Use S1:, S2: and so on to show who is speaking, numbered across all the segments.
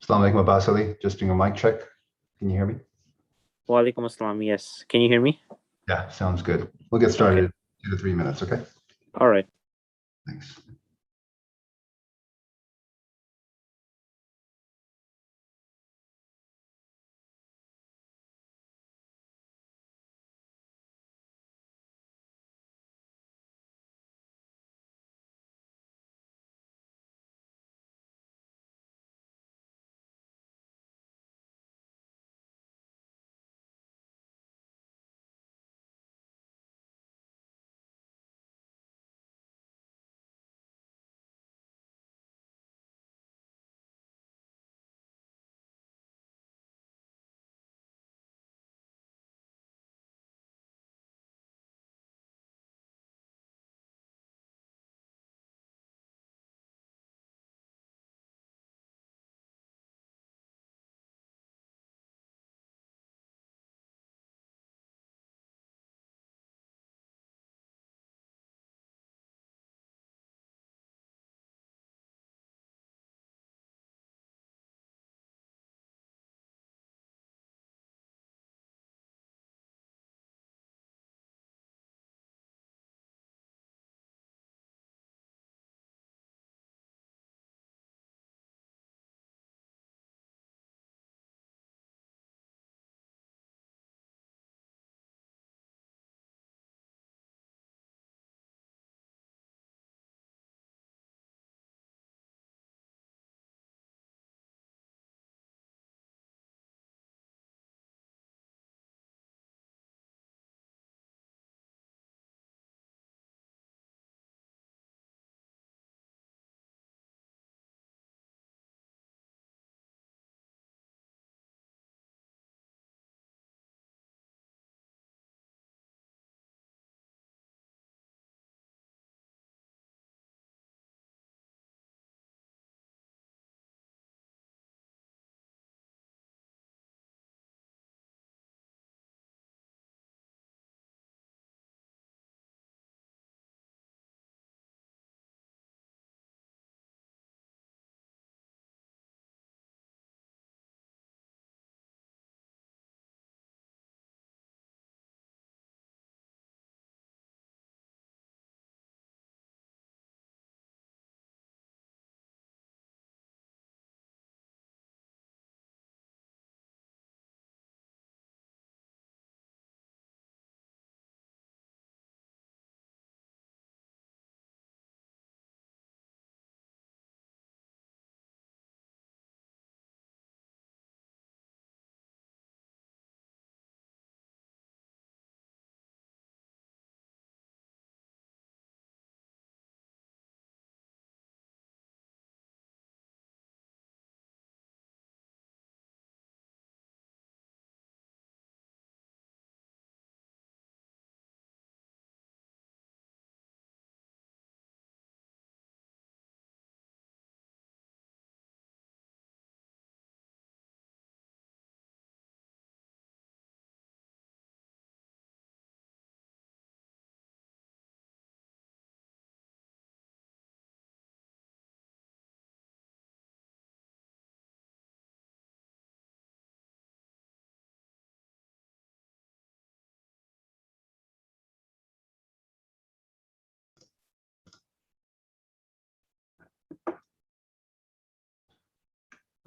S1: Assalamu alaikum, Abbas Ali. Just doing a mic check. Can you hear me?
S2: Walaikum assalam. Yes. Can you hear me?
S1: Yeah, sounds good. We'll get started in 2 to 3 minutes, okay?
S2: All right.
S1: Thanks.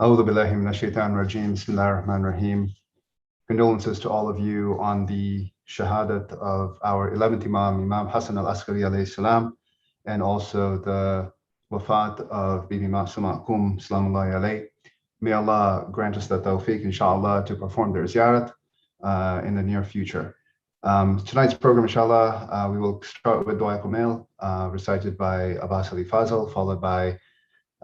S1: A'udhu billahi minash shaitanir rajim. Bismillahir Rahmanir Rahim. Condolences to all of you on the Shahadat of our 11th Imam, Imam Hasan al-Askari alayhi salam, and also the wafat of Bibi Masuma salamullahi alayhi. May Allah grant us the tawfiq, inshallah, to perform their ziyarat in the near future. Tonight's program, inshallah, we will start with Dua Kumail, recited by Abbas Ali Fazal, followed by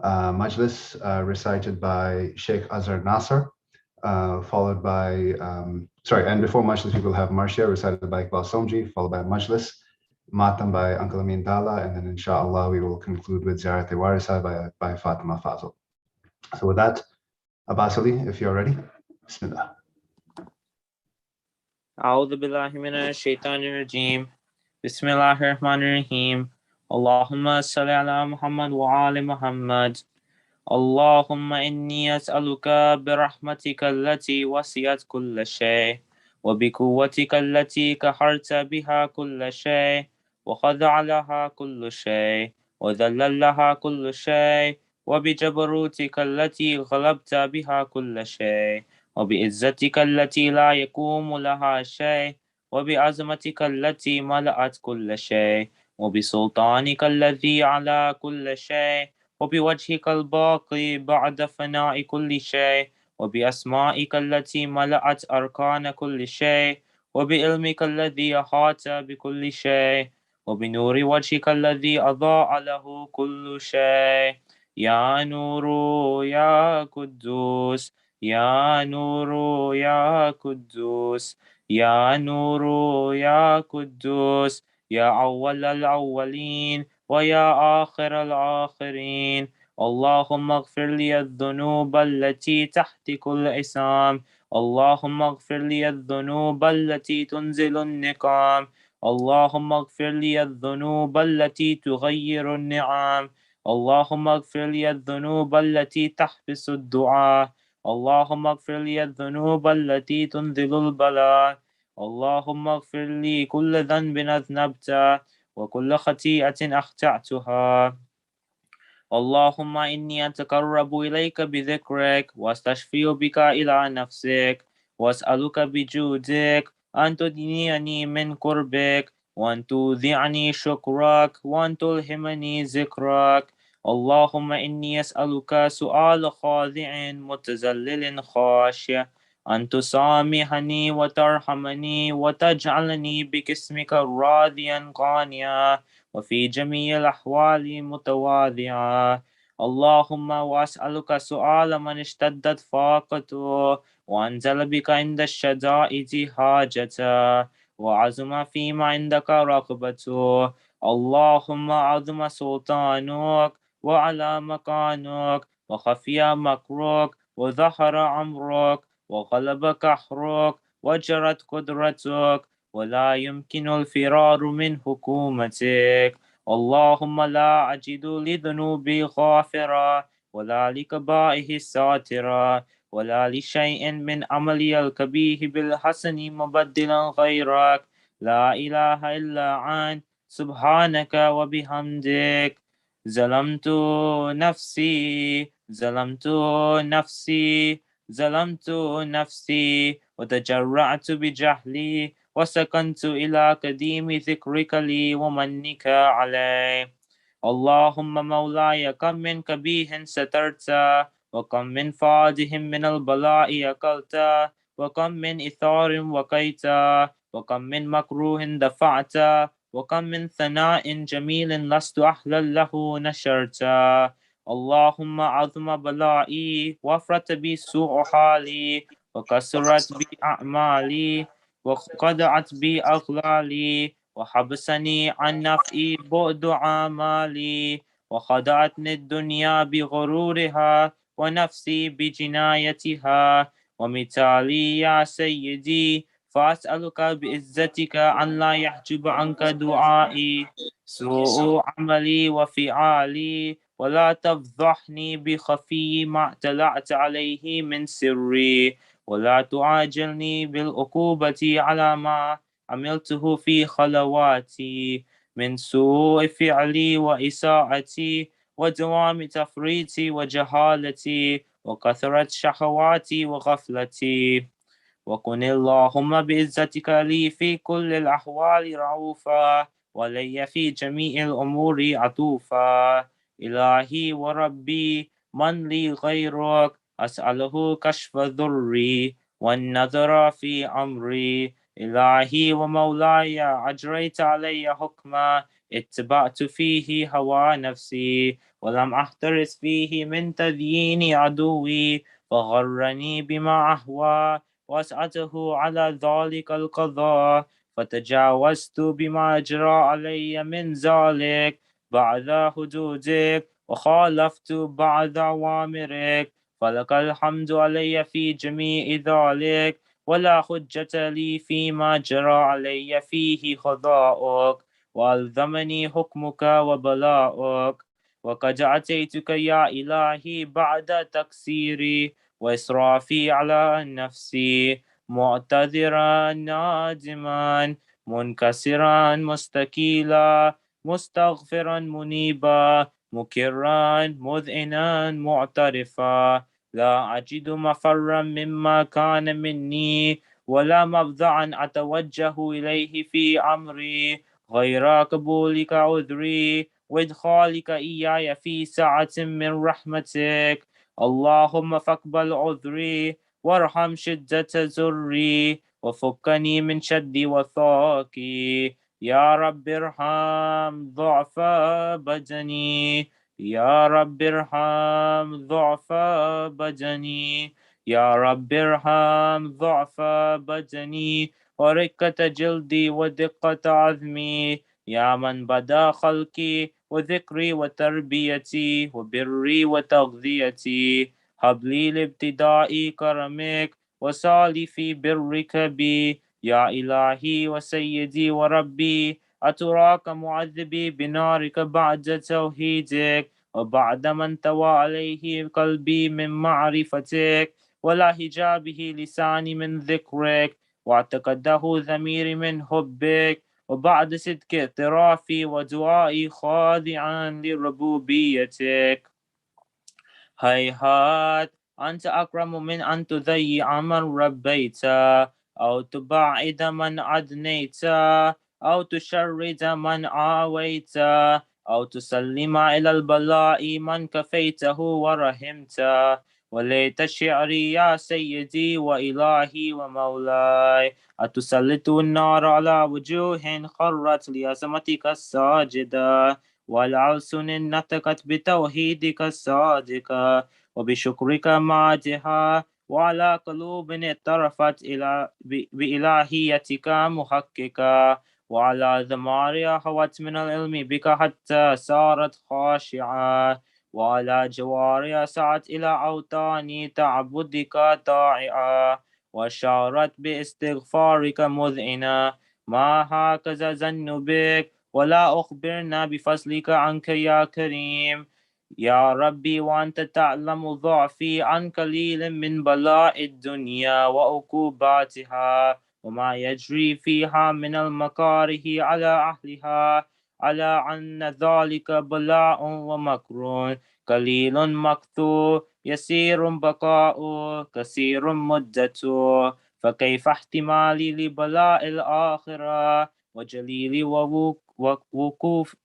S1: Majlis, recited by Sheikh Azhar Nasser, followed by, and before Majlis, we will have Marcia, recited by Iqbal Somji, followed by Majlis, Matam by Uncle Amin Dala, and then inshallah, we will conclude with Ziyarat-e-Warisa by Fatima Fazal. So with that, Abbas Ali, if you're ready, Bismillah.
S2: A'udhu billahi minash shaitanir rajim. Bismillahir Rahmanir Rahim. Allahumma salli ala Muhammad wa ali Muhammad. اللهم إني أسألك برحمتك التي وسعت كل شيء، وبقوتك التي قهرت بها كل شيء، وخضع لها كل شيء، وذلل لها كل شيء، وبجبروتك التي غلبت بها كل شيء، وبعزتك التي لا يقوم لها شيء، وبعظمتك التي ملأت كل شيء، وبسلطانك الذي على كل شيء، وبوجهك الباقي بعد فناء كل شيء، وبأسمائك التي ملأت أركان كل شيء، وبعلمك الذي أحاط بكل شيء، وبنور وجهك الذي أضاء له كل شيء. يا نور يا قدوس، يا نور يا قدوس، يا نور يا قدوس، يا أول الأولين ويا آخر الآخرين. اللهم اغفر لي الذنوب التي تحت كل إسام، اللهم اغفر لي الذنوب التي تنزل النقام، اللهم اغفر لي الذنوب التي تغير النعم، اللهم اغفر لي الذنوب التي تحبس الدعاء، اللهم اغفر لي الذنوب التي تنزل البلاء، اللهم اغفر لي كل ذنب أذنبته وكل خطيئة أخطأتها. اللهم إني أتقرب إليك بذكرك، وأستشفي بك إلى نفسك، وأسألك بجودك أن تدنيني من قربك، وأن توذعني شكرك، وأن تلهمني ذكرك. اللهم إني أسألك سؤال خاضع متذلل خاشع، أن تسامحني وترحمني وتجعلني باسمك راضيا قانعا، وفي جميع الأحوال متواضعا. اللهم وأسألك سؤال من اشتدت فاقته، وأنزل بك عند الشدائد حاجته، وعظم فيما عندك رغبته. اللهم عظم سلطانك، وعلى مكانك، وخفي مكرك، وظهر أمرك، وغلب قهرك، وجرت قدرتك، ولا يمكن الفرار من حكومتك. اللهم لا أجد لذنوبي غافرا، ولا لكبائه ساترا، ولا لشيء من عملي الكبيه بالحسن مبدلا غيرك. لا إله إلا أنت، سبحانك وبحمدك. ظلمت نفسي، ظلمت نفسي، ظلمت نفسي، وتجرعت بجهلي، وسكنت إلى قديم ذكرك لي ومنك علي. اللهم مولاي كم من كبيه سترت، وكم من فاده من البلاء أكلت، وكم من إثار وقيت، وكم من مكروه دفعت، وكم من ثناء جميل لست أهلا له نشرت. اللهم عظم بلائي، وفرت بي سوء حالي، وكسرت بي أعمالي، وقطعت بي أغلالي، وحبسني عن نفعي بعد عمالي، وخدعتني الدنيا بغرورها، ونفسي بجنايتها. ومثالي يا سيدي، فأسألك بعزتك أن لا يحجب عنك دعائي سوء عملي وفعالي، ولا تفضحني بخفي ما اطلعت عليه من سري، ولا تعاجلني بالعقوبة على ما عملته في خلواتي من سوء فعلي وإساءتي، ودوام تفريطي وجهالتي، وكثرة شهواتي وغفلتي. وكن اللهم بعزتك لي في كل الأحوال رعوفا، ولي في جميع الأمور عطوفا. إلهي وربي، من لي غيرك؟ أسأله كشف ضري والنظر في أمري. إلهي ومولاي، أجريت علي حكما، اتبعت فيه هوى نفسي، ولم أحترس فيه من تديين عدوي، فغرني بما أهوى، وأسأته على ذلك القضاء، فتجاوزت بما جرى علي من ذلك بعد حدودك، وخالفت بعد أوامرك، فلك الحمد علي في جميع ذلك، ولا حجة لي فيما جرى علي فيه قضاؤك، وألزمني حكمك وبلاؤك. وقد أتيتك يا إلهي بعد تقصيري وإسرافي على نفسي، معتذرا نادما منكسرا مستكيلا، مستغفرا منيبا مكرا مذعنا معترفا، لا أجد مفرا مما كان مني ولا مفزعا أتوجه إليه في أمري غير قبولك عذري وإدخالك إياي في سعة من رحمتك. اللهم فاقبل عذري وارحم شدة زري وفكني من شد وثاقي. يا رب ارحم ضعف بدني، يا رب ارحم ضعف بدني، يا رب ارحم ضعف بدني ورقة جلدي ودقة عظمي. يا من بدا خلقي وذكري وتربيتي وبري وتغذيتي، هب لي لابتداء كرمك وسالي في برك بي. يا إلهي وسيدي وربي، أتراك معذبي بنارك بعد توحيدك وبعد ما انطوى عليه قلبي من معرفتك ولا هجابه لساني من ذكرك واعتقده ضميري من حبك، وبعد صدق اعترافي ودعائي خاضعا لربوبيتك. هيهات أنت أكرم من أن تضيع من ربيت أو تبعد من أدنيت أو تشرد من آويت أو تسلم إلى البلاء من كفيته ورحمت. وليت شعري يا سيدي وإلهي ومولاي، أتسلط النار على وجوه خرت لعظمتك الساجدة والألسن نطقت بتوحيدك الصادق وبشكرك مادحة وعلى قلوب اعترفت بإلهيتك محققة وعلى ذمار هوت من العلم بك حتى صارت خاشعة وعلى جواري سعت إلى أوطان تعبدك طائعة وشارت باستغفارك مذعنة. ما هكذا ظن بك ولا أخبرنا بفضلك عنك يا كريم. يا ربي وأنت تعلم ضعفي عن قليل من بلاء الدنيا وعقوباتها وما يجري فيها من المكاره على أهلها، على أن ذلك بلاء ومكر قليل مكثور يسير بقاء كثير مدته، فكيف احتمالي لبلاء الآخرة وجليل ووقوفه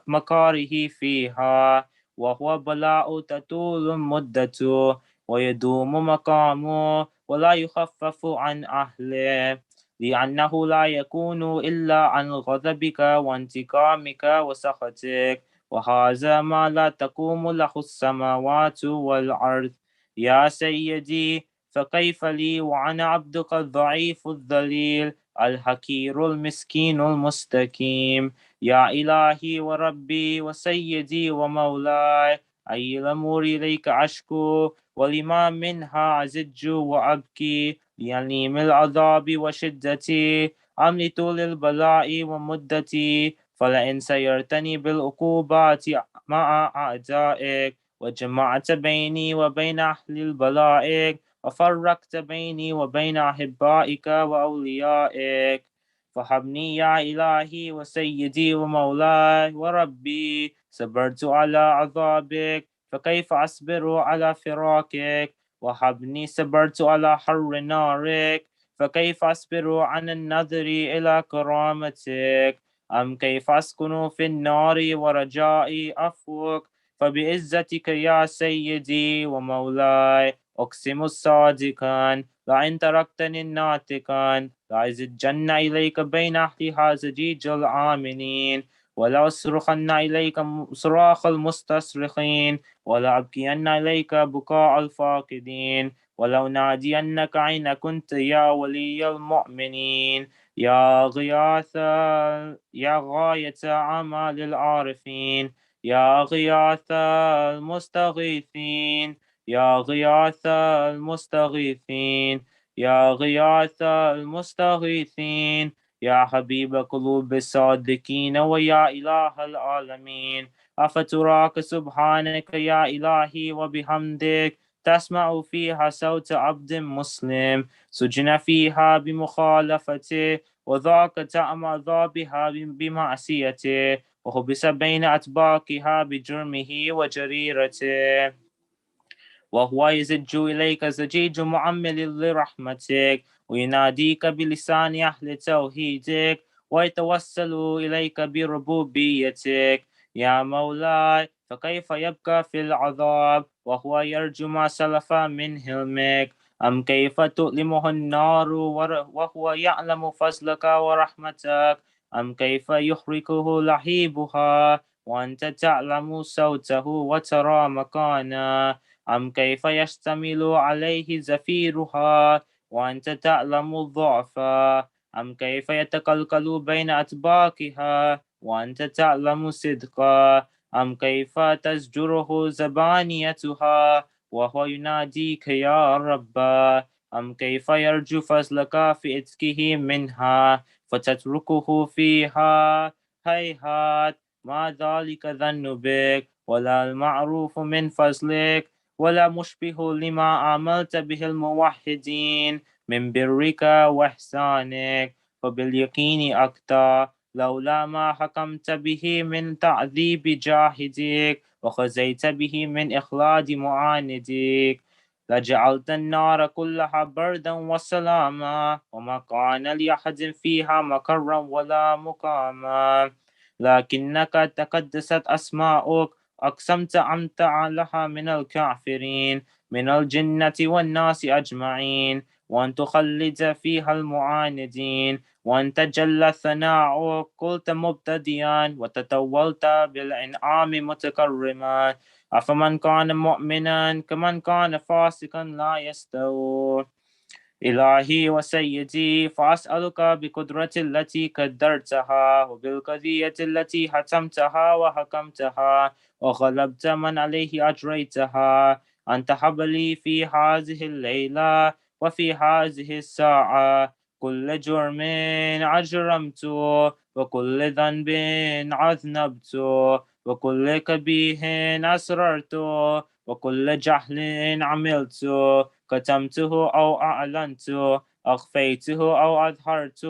S2: مكاره فيها، وهو بلاء تطول مدته ويدوم مقامه ولا يخفف عن أهله، لأنه لا يكون إلا عن غضبك وانتقامك وسخطك، وهذا ما لا تقوم له السماوات والأرض. يا سيدي، فكيف لي وأنا عبدك الضعيف الذليل الحقير المسكين المستكيم؟ يا إلهي وربي وسيدي ومولاي، أي الأمور إليك أشكو ولما منها أزج وأبكي، ليليم العذاب وشدتي أم لطول البلاء ومدتي؟ فلئن سيرتني بالعقوبات مع أعدائك وجمعت بيني وبين أهل البلاء وفرقت بيني وبين أحبائك وأوليائك، فهبني يا إلهي وسيدي ومولاي وربي. صبرت على عذابك فكيف أصبر على فراقك؟ وهبني صبرت على حر نارك فكيف أصبر عن النظر إلى كرامتك؟ أم كيف أسكن في النار ورجائي أفوق؟ فبعزتك يا سيدي ومولاي أقسم صادقا، لئن تركتني ناطقا لأزجن إليك بين أهلها زجيج الآمنين، ولا أصرخن إليك صراخ المستصرخين، ولا أبكين إليك بكاء الفاقدين، ولو نادينك أين كنت يا ولي المؤمنين. يا غياث، يا غاية أعمال العارفين، يا غياث المستغيثين، يا غياث المستغيثين، يا غياث المستغيثين، يا حبيب قلوب الصادقين ويا إله العالمين، أفتراك سبحانك يا إلهي وبحمدك تسمع فيها صوت عبد مسلم سجن فيها بمخالفته وذاق طعم عذابها بمعصيته وحبس بين أطباقها بجرمه وجريرته وهو يزج إليك زجيج معمل لرحمتك ويناديك بلسان أهل توحيدك ويتوسل إليك بربوبيتك يا مولاي فكيف يبقى في العذاب وهو يرجو ما سلف من حلمك أم كيف تؤلمه النار وهو يعلم فضلك ورحمتك أم كيف يحرقه لهيبها وأنت تعلم صوته وترى مكانه أم كيف يشتمل عليه زفيرها وأنت تعلم الضعف أم كيف يتقلقل بين أطباقها وأنت تعلم صدقا أم كيف تزجره زبانيتها وهو يناديك يا رب أم كيف يرجو فضلك في إتكه منها فتتركه فيها هيهات ما ذلك ظن بك ولا المعروف من فضلك ولا مشبه لما عملت به الموحدين من برك وإحسانك فباليقين أكتا لولا ما حكمت به من تعذيب جاهدك وخزيت به من إخلاد معاندك لجعلت النار كلها بردا وسلاما وما كان لأحد فيها مكرا ولا مقاما لكنك تقدست أسماؤك أقسمت أن تعلها من الكافرين من الجنة والناس أجمعين وأن تخلد فيها المعاندين وأن تجلى ثناؤك قلت مبتدئا وتطولت بالإنعام متكرما أفمن كان مؤمنا كمن كان فاسقا لا يستوون إلهي وسيدي فأسألك بقدرة التي قدرتها وبالقضية التي حتمتها وحكمتها وغلبت من عليه أجريتها أن تحب لي في هذه الليلة وفي هذه الساعة كل جرم أجرمت وكل ذنب أذنبت وكل كبيه أسررت وكل جهل عملت كتمته أو أعلنت أخفيته أو أظهرت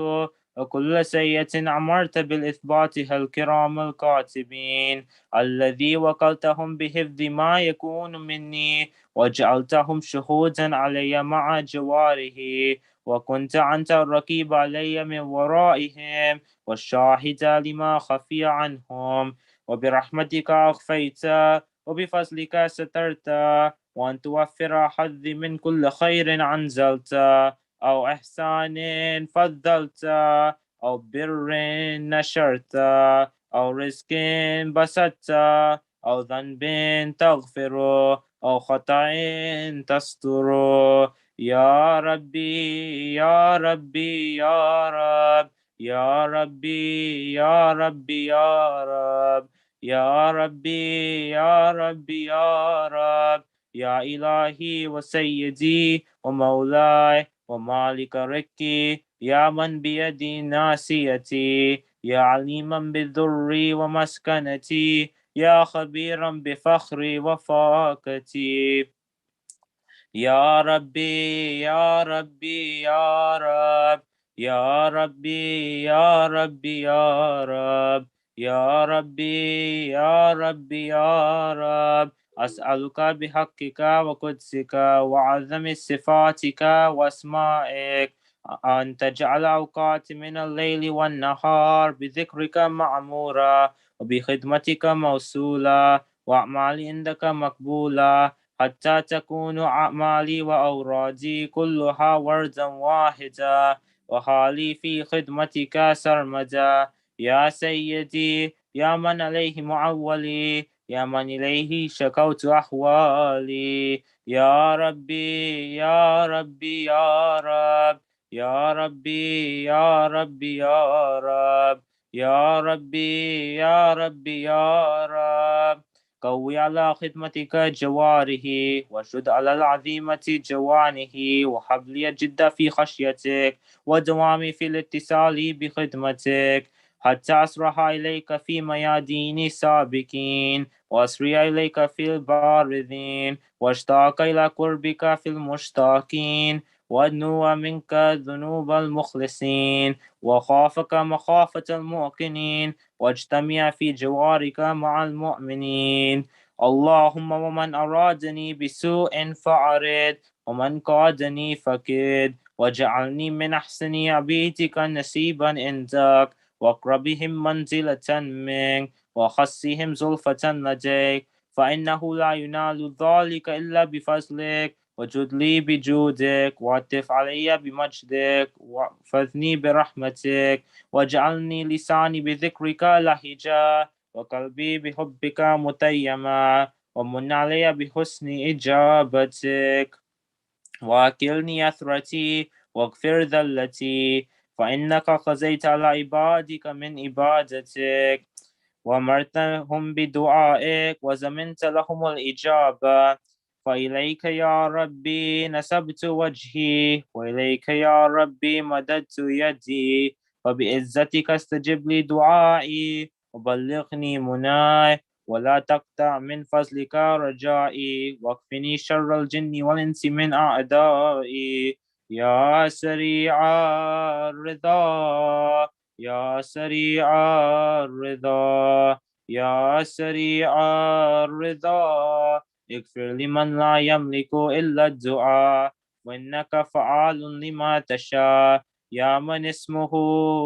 S2: وكل سيئة أمرت بالإثباتها الكرام الكاتبين الذي وكلتهم بحفظ ما يكون مني وجعلتهم شهودا علي مع جواره وكنت أنت الرقيب علي من ورائهم والشاهد لما خفي عنهم وبرحمتك أخفيت وبفضلك سترت وأن توفر حظي من كل خير أنزلت أو إحسان فضلت أو بر نشرت أو رزق بسطت أو ذنب تغفر أو خطأ تستر يا ربي يا ربي يا رب يا ربي يا ربي يا رب يا ربي يا ربي يا رب يا إلهي وسيدي ومولاي ومالك ركي يا من بيدي ناسيتي يا عليما بالذر ومسكنتي يا خبيرا بفخري وفاقتي يا ربي يا ربي يا رب يا ربي يا ربي يا رب يا ربي يا ربي يا رب أسألك بحقك وقدسك وعظم صفاتك واسمائك أن تجعل أوقات من الليل والنهار بذكرك معمورة وبخدمتك موصولة وأعمالي عندك مقبولة حتى تكون أعمالي وأورادي كلها وردا واحدا وحالي في خدمتك سرمدا يا سيدي يا من عليه معولي يا من إليه شكوت أحوالي يا ربي يا ربي يا رب يا ربي يا ربي يا رب يا ربي يا ربي يا رب قوي على خدمتك جواره واشد على العظيمة جوانه وحبلي جد في خشيتك ودوامي في الاتصال بخدمتك حتى أسرح إليك في ميادين السابقين وأسري إليك في البارذين واشتاق إلى قربك في المشتاقين وأدنو منك ذنوب المخلصين وخافك مخافة الموقنين واجتمع في جوارك مع المؤمنين. اللهم ومن أرادني بسوء فأرد ومن قادني فكد وجعلني من أحسن عبيدك نسيبا عندك واقربهم منزلة منك وخصهم زلفة لديك فإنه لا ينال ذلك إلا بفضلك وجد لي بجودك وعطف علي بمجدك واحفظني برحمتك واجعلني لساني بذكرك لهجا وقلبي بحبك متيما ومن علي بحسن إجابتك وأكلني أثرتي واغفر ذلتي فإنك خزيت على عبادك من عبادتك وأمرتهم بدعائك وزمنت لهم الإجابة فإليك يا ربي نسبت وجهي وإليك يا ربي مددت يدي وبعزتك استجب لي دعائي وبلغني مناي ولا تقطع من فضلك رجائي واكفني شر الجن والإنس من أعدائي يا سريع الرضا يا سريع الرضا يا سريع الرضا اغفر لمن لا يملك إلا الدعاء وإنك فعال لما تشاء يا من اسمه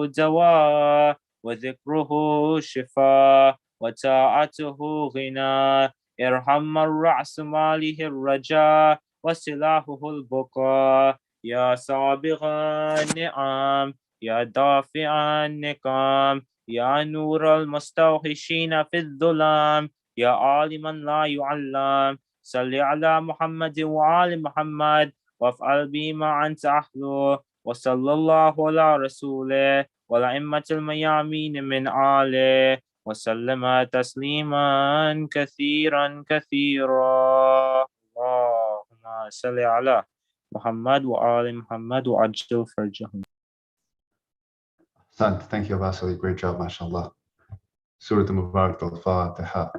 S2: دواء وذكره شفاء وطاعته غنى ارحم من رأس ماله الرجاء وسلاحه البقاء يا سابغ النعم يا دافع النقام يا نور المستوحشين في الظلام يا عالما لا يعلم صل على محمد وآل محمد وافعل بي ما أنت أهله وصلى الله على رسوله والأئمة الميامين من آله وسلم تسليما كثيرا كثيرا. اللهم صل على محمد وآل محمد وعجل فرجهم.
S1: Hasan, thank you, Vasily. Great job, mashallah. Surah Mubarak al-Fatiha.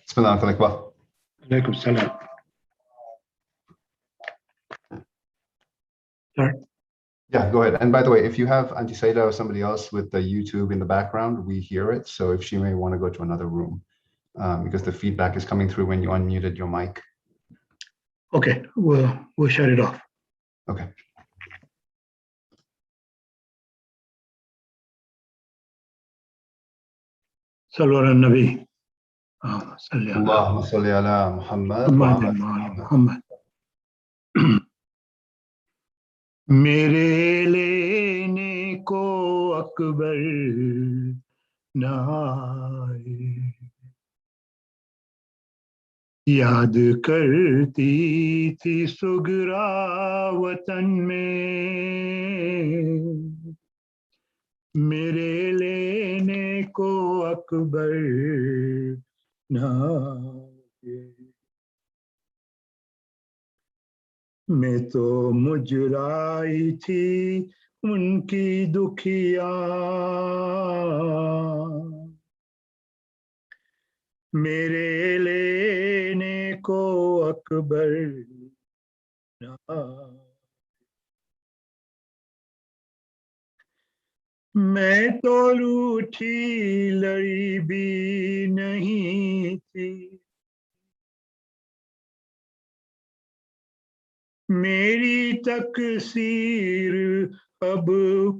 S1: Bismillah al-Akbar.
S3: Alaikum salam. Sorry.
S1: Yeah, go ahead. And by the way, if you have Auntie Siijla or somebody else with the YouTube in the background, we hear it. So if she may want to go to another room, because the feedback is coming through when you unmuted your mic.
S3: Okay, we'll shut it off.
S1: Okay.
S3: Sallu ala Nabi. Salli ala
S1: Allahumma salli ala Muhammad wa
S3: Muhammad
S1: ala
S3: wa ala Muhammad. मेरे लेने को अकबर न आए याद करती थी सुगरा वतन में मेरे लेने को अकबर न आए मैं तो मुजराई थी उनकी दुखिया मेरे लेने को अकबर न आए मैं तो रूठी लड़ी भी नहीं थी मेरी तकसीर अब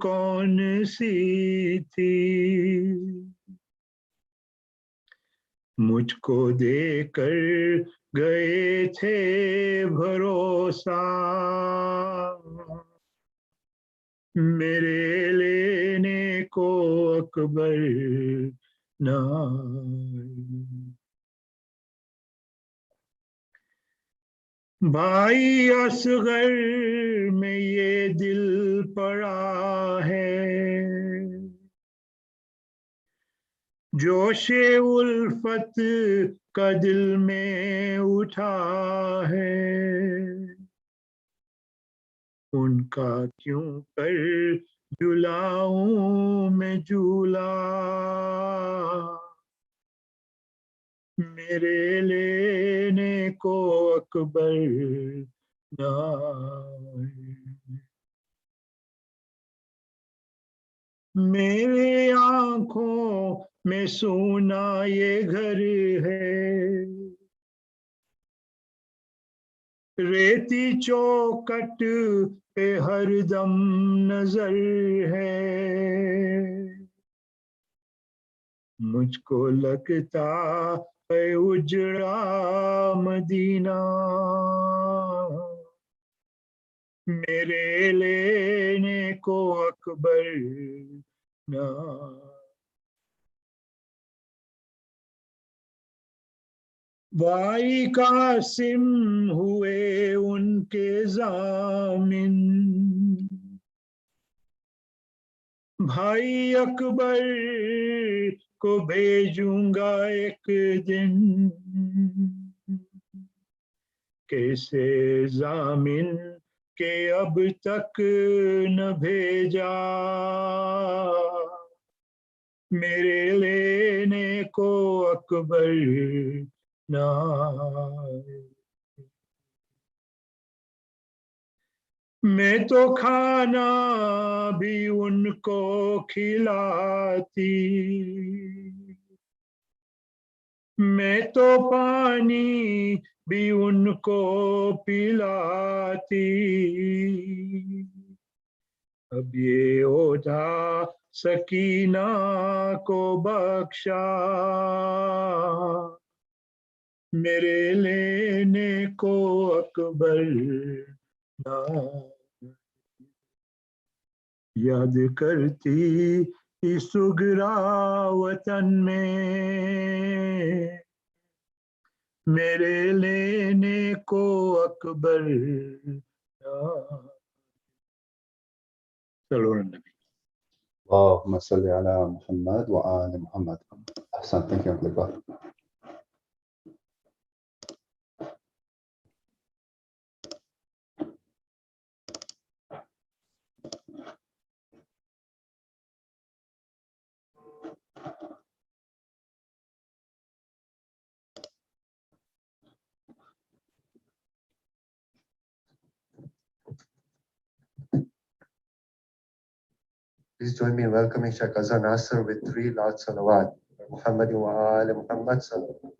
S3: कौन सी थी मुझको देकर गए थे भरोसा मेरे लेने को अकबर न आए भाई असगर में ये दिल पड़ा है جوش الفت کا دل میں اٹھا ہے، ان کا کیوں کر جلاؤں میں جھولا، میرے لینے کو اکبر نہ آئے۔ میرے آنکھوں میں سونا یہ گھر ہے، ریتی چوکٹ پہ ہر دم نظر ہے، مجھ کو لگتا ہے اجڑا مدینہ، میرے لینے کو اکبر نہ۔ بھائی قاسم ہوئے ان کے ضامن، بھائی اکبر کو بھیجوں گا ایک دن، کیسے ضامن کہ اب تک نہ بھیجا، میرے لینے کو اکبر نہ آئے۔ میں تو کھانا بھی ان کو کھلاتی، میں تو پانی بھی ان کو پلاتی، اب یہ عہدہ سکینہ کو بخشا، میرے لینے کو اکبر نہ۔ یاد کرتی اس سگرا وطن میں، میرے لینے کو اکبر نہ۔ صلو علی النبی۔
S1: اللهم صل على محمد وآل محمد. Hasan, thank you, Uncle God.
S4: Please join me in welcoming Sheikh Azhar Nasser with 3 loud salawat. Muhammad wa ali Muhammad salawat.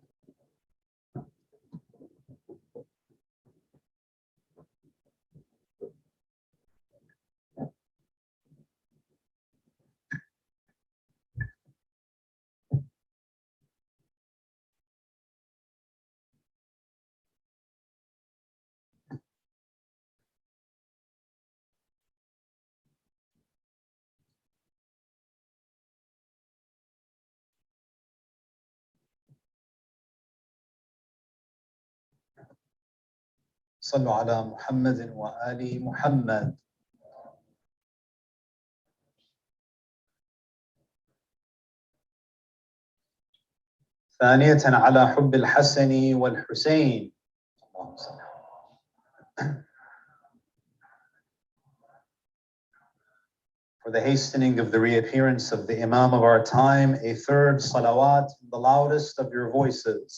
S4: صلوا على محمد وآل محمد. ثانية على حب الحسن والحسين. اللهم صل. For the hastening of the reappearance of the Imam of our time, a third salawat, the loudest of your voices.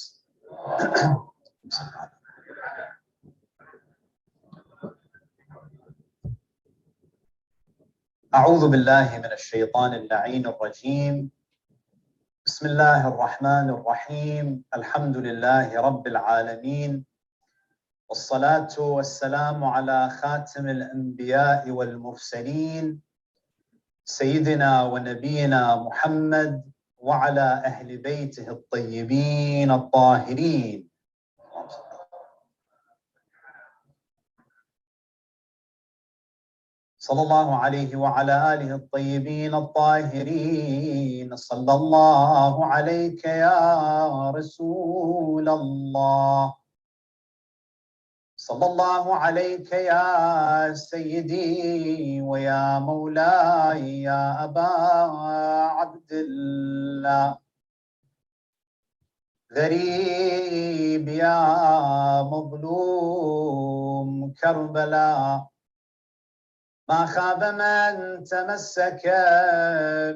S4: أعوذ بالله من الشيطان اللعين الرجيم. بسم الله الرحمن الرحيم. الحمد لله رب العالمين، والصلاة والسلام على خاتم الأنبياء والمرسلين سيدنا ونبينا محمد وعلى أهل بيته الطيبين الطاهرين. صلى الله عليه وعلى آله الطيبين الطاهرين. صلى الله عليك يا رسول الله، صلى الله عليك يا سيدي ويا مولاي يا أبا عبد الله. غريب يا مظلوم كربلاء ما خاب من تمسك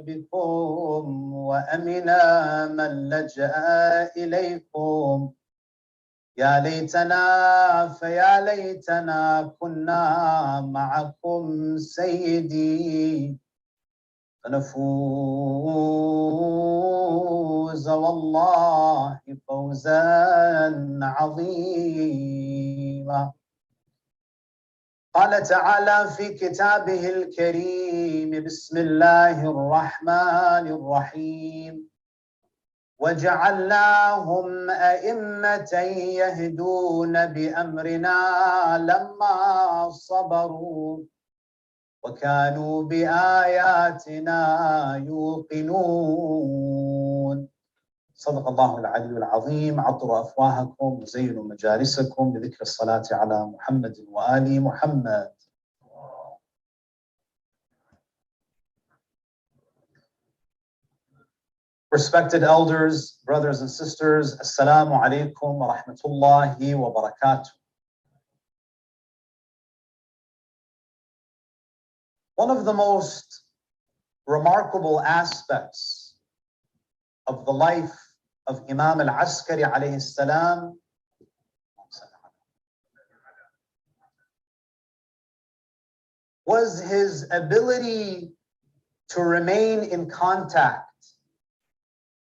S4: بكم وأمن من لجأ إليكم يا ليتنا فيا ليتنا كنا معكم سيدي فنفوز والله فوزا عظيما. قال تعالى في كتابه الكريم بسم الله الرحمن الرحيم وجعلناهم أئمة يهدون بأمرنا لما صبروا وكانوا بآياتنا يوقنون. صدق الله العلي العظيم. عطروا أفواهكم وزينوا مجالسكم بذكر الصلاة على محمد وآل محمد. Respected elders, brothers and sisters, Assalamu alaikum wa rahmatullahi wa barakatuh. One of the most remarkable aspects of the life of Imam al-Askari alayhi salam was his ability to remain in contact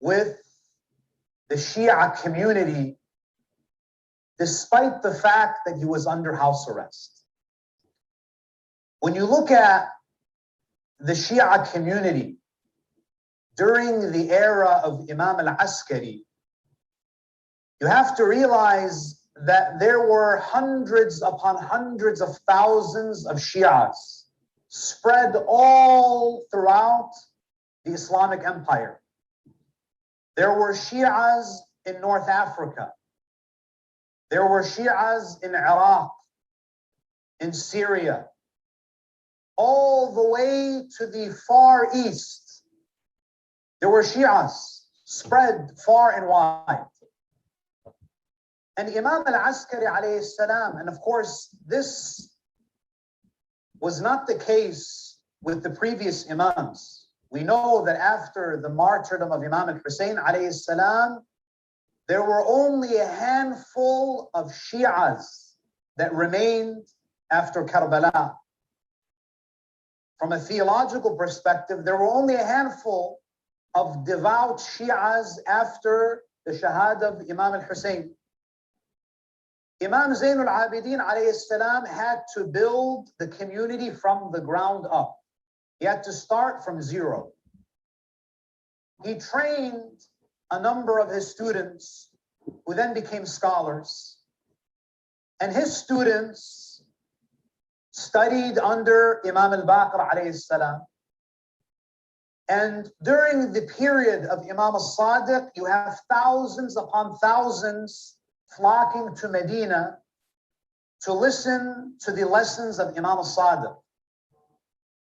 S4: with the Shia community despite the fact that he was under house arrest. When you look at the Shia community during the era of Imam al-Askari, you have to realize that there were hundreds upon hundreds of thousands of Shias spread all throughout the Islamic Empire. There were Shias in North Africa. There were Shias in Iraq, in Syria, all the way to the Far East. There were Shias spread far and wide. And Imam al-Askari alayhi salam, and of course, this was not the case with the previous Imams. We know that after the martyrdom of Imam al-Hussein alayhi salam, there were only a handful of Shias that remained after Karbala. From a theological perspective, there were only a handful of devout Shias after the Shahadat of Imam al-Hussein. Imam Zainul Abidin alayhi salam had to build the community from the ground up. He had to start from zero. He trained a number of his students who then became scholars. And his students studied under Imam al-Baqir alayhi salam. And during the period of Imam al-Sadiq, you have thousands upon thousands flocking to Medina to listen to the lessons of Imam al-Sadiq.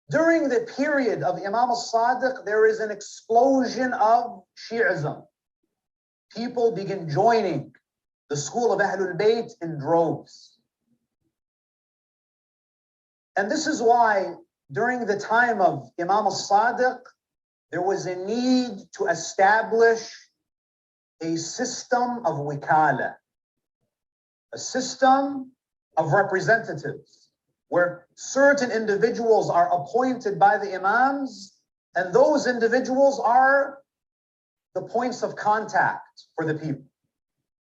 S4: During the period of Imam al-Sadiq, there is an explosion of Shi'ism. People begin joining the school of Ahlul Bayt in droves. And this is why during the time of Imam al-Sadiq, there was a need to establish a system of wikala, a system of representatives, where certain individuals are appointed by the Imams, and those individuals are the points of contact for the people.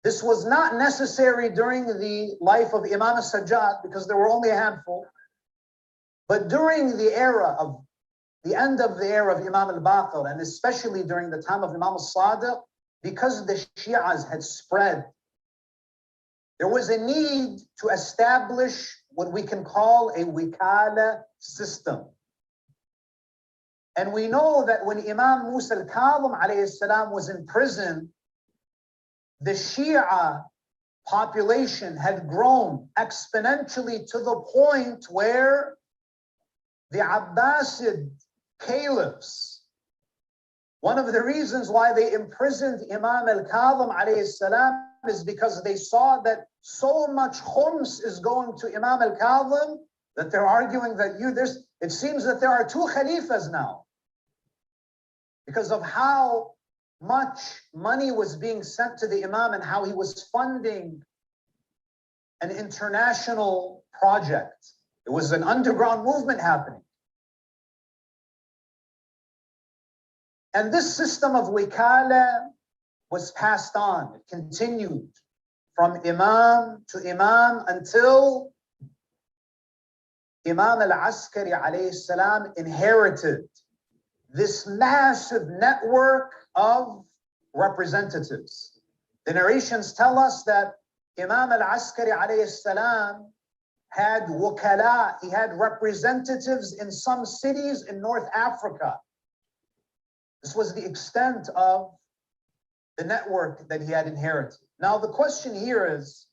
S4: This was not necessary during the life of Imam al-Sajjad because there were only a handful. But during the end of the era of Imam al-Baqir, and especially during the time of Imam al-Sadiq, because the Shi'as had spread, there was a need to establish what we can call a wikala system. And we know that when Imam Musa al-Kadhim alayhi salam was in prison, the Shia population had grown exponentially to the point where the Abbasid caliphs One of the reasons why they imprisoned Imam al-Kadhim alayhi salam is because they saw that so much khums is going to Imam al-Kadhim that they're arguing that it seems that there are two khalifas now, because of how much money was being sent to the Imam and how he was funding an international project. It was an underground movement happening. And this system of wikala was passed on. It continued from Imam to Imam until Imam al-Askari alayhi salam inherited this massive network of representatives. The narrations tell us that Imam al-Askari alayhi salam had wukala, he had representatives in some cities in North Africa. This was the extent of the network that he had inherited. Now the question here is,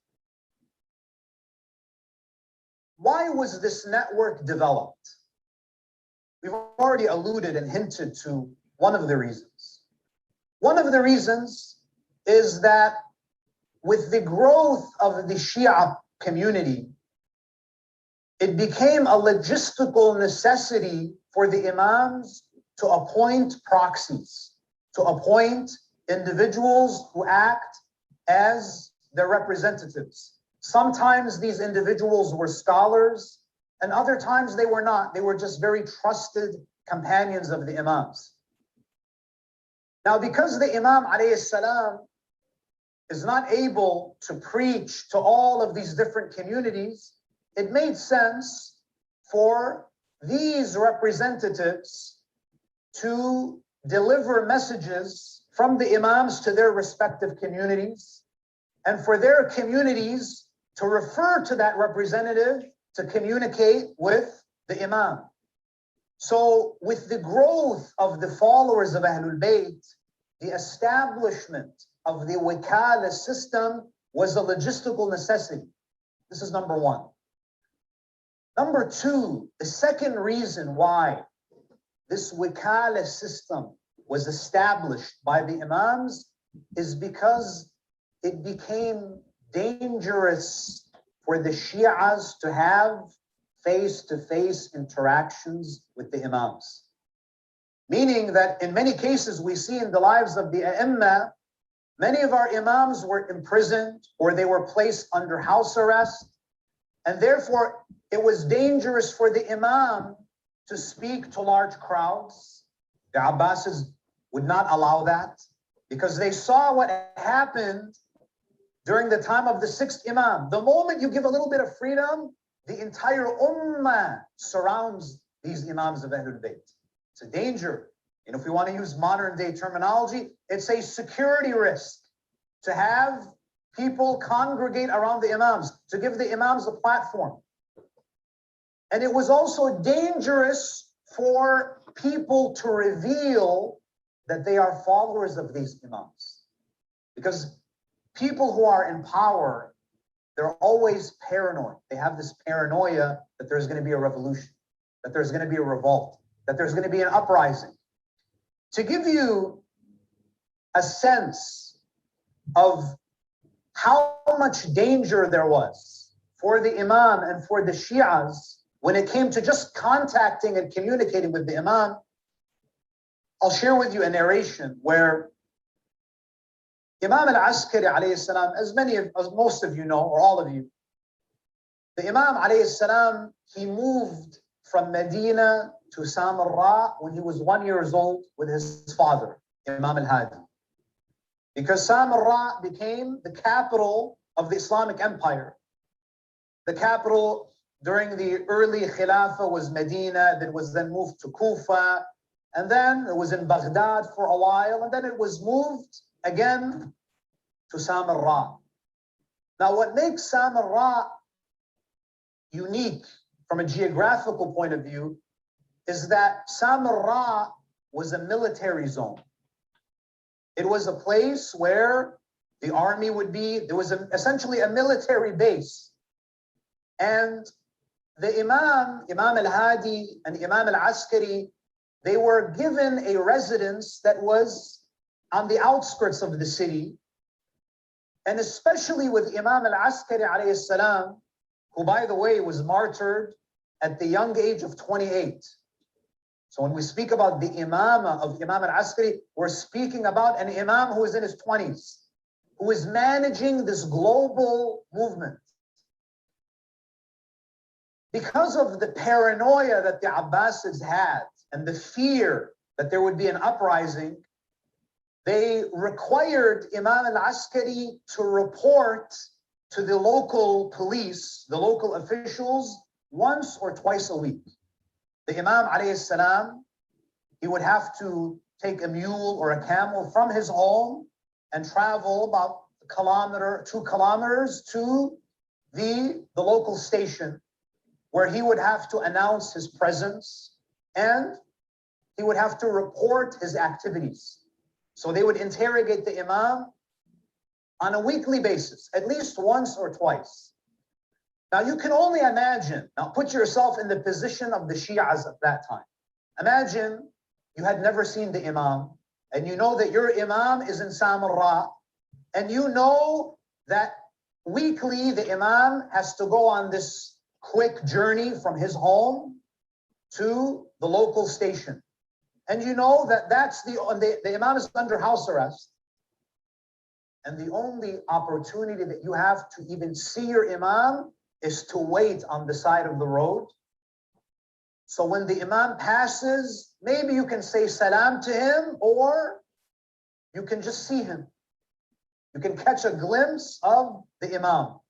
S4: why was this network developed? We've already alluded and hinted to one of the reasons. One of the reasons is that with the growth of the Shia community, it became a logistical necessity for the Imams to appoint proxies, to appoint individuals who act as their representatives. Sometimes these individuals were scholars, and other times they were not. They were just very trusted companions of the Imams. Now, because the Imam alayhi salam is not able to preach to all of these different communities, it made sense for these representatives to deliver messages from the Imams to their respective communities, and for their communities to refer to that representative to communicate with the Imam. So with the growth of the followers of Ahlul Bayt, the establishment of the wikala system was a logistical necessity. This is number one. Number two, the second reason why this wikala system was established by the Imams is because it became dangerous for the Shias to have face-to-face interactions with the Imams. Meaning that in many cases we see in the lives of the A'imma, many of our Imams were imprisoned or they were placed under house arrest, and therefore it was dangerous for the Imam to speak to large crowds. The Abbasids would not allow that because they saw what happened during the time of the sixth Imam. The moment you give a little bit of freedom, the entire Ummah surrounds these Imams of Ahlul Bayt. It's a danger. And if we want to use modern day terminology, it's a security risk to have people congregate around the Imams, to give the Imams a platform. And it was also dangerous for people to reveal that they are followers of these Imams. Because people who are in power, they're always paranoid. They have this paranoia that there's going to be a revolution, that there's going to be a revolt, that there's going to be an uprising. To give you a sense of how much danger there was for the Imam and for the Shias when it came to just contacting and communicating with the Imam, I'll share with you a narration where Imam al-Askari alayhi salam, as most of you know, or all of you, the Imam alayhi salam, he moved from Medina to Samarra when he was 1 year old with his father, Imam al-Hadi. Because Samarra became the capital of the Islamic Empire. The capital during the early Khilafah was Medina, that was then moved to Kufa, and then it was in Baghdad for a while, and then it was moved again to Samarra. Now what makes Samarra unique from a geographical point of view is that Samarra was a military zone. It was a place where the army would be, there was essentially a military base. And the Imam al-Hadi and Imam al-Askari, they were given a residence that was on the outskirts of the city, and especially with Imam al-Askari alayhi salam, who by the way was martyred at the young age of 28. So when we speak about the imamah of Imam al-Askari, we're speaking about an imam who is in his 20s, who is managing this global movement. Because of the paranoia that the Abbasids had and the fear that there would be an uprising, they required Imam al-Askari to report to the local police, the local officials, once or twice a week. The Imam alayhi salam, he would have to take a mule or a camel from his home and travel about a kilometer, 2 kilometers to the local station, where he would have to announce his presence and he would have to report his activities. So they would interrogate the Imam on a weekly basis, at least once or twice. Now you can only imagine, now put yourself in the position of the Shi'as at that time. Imagine you had never seen the Imam, and you know that your Imam is in Samarra, and you know that weekly the Imam has to go on this quick journey from his home to the local station. And you know that the Imam is under house arrest. And the only opportunity that you have to even see your Imam is to wait on the side of the road. So when the Imam passes, maybe you can say salam to him, or you can just see him. You can catch a glimpse of the Imam.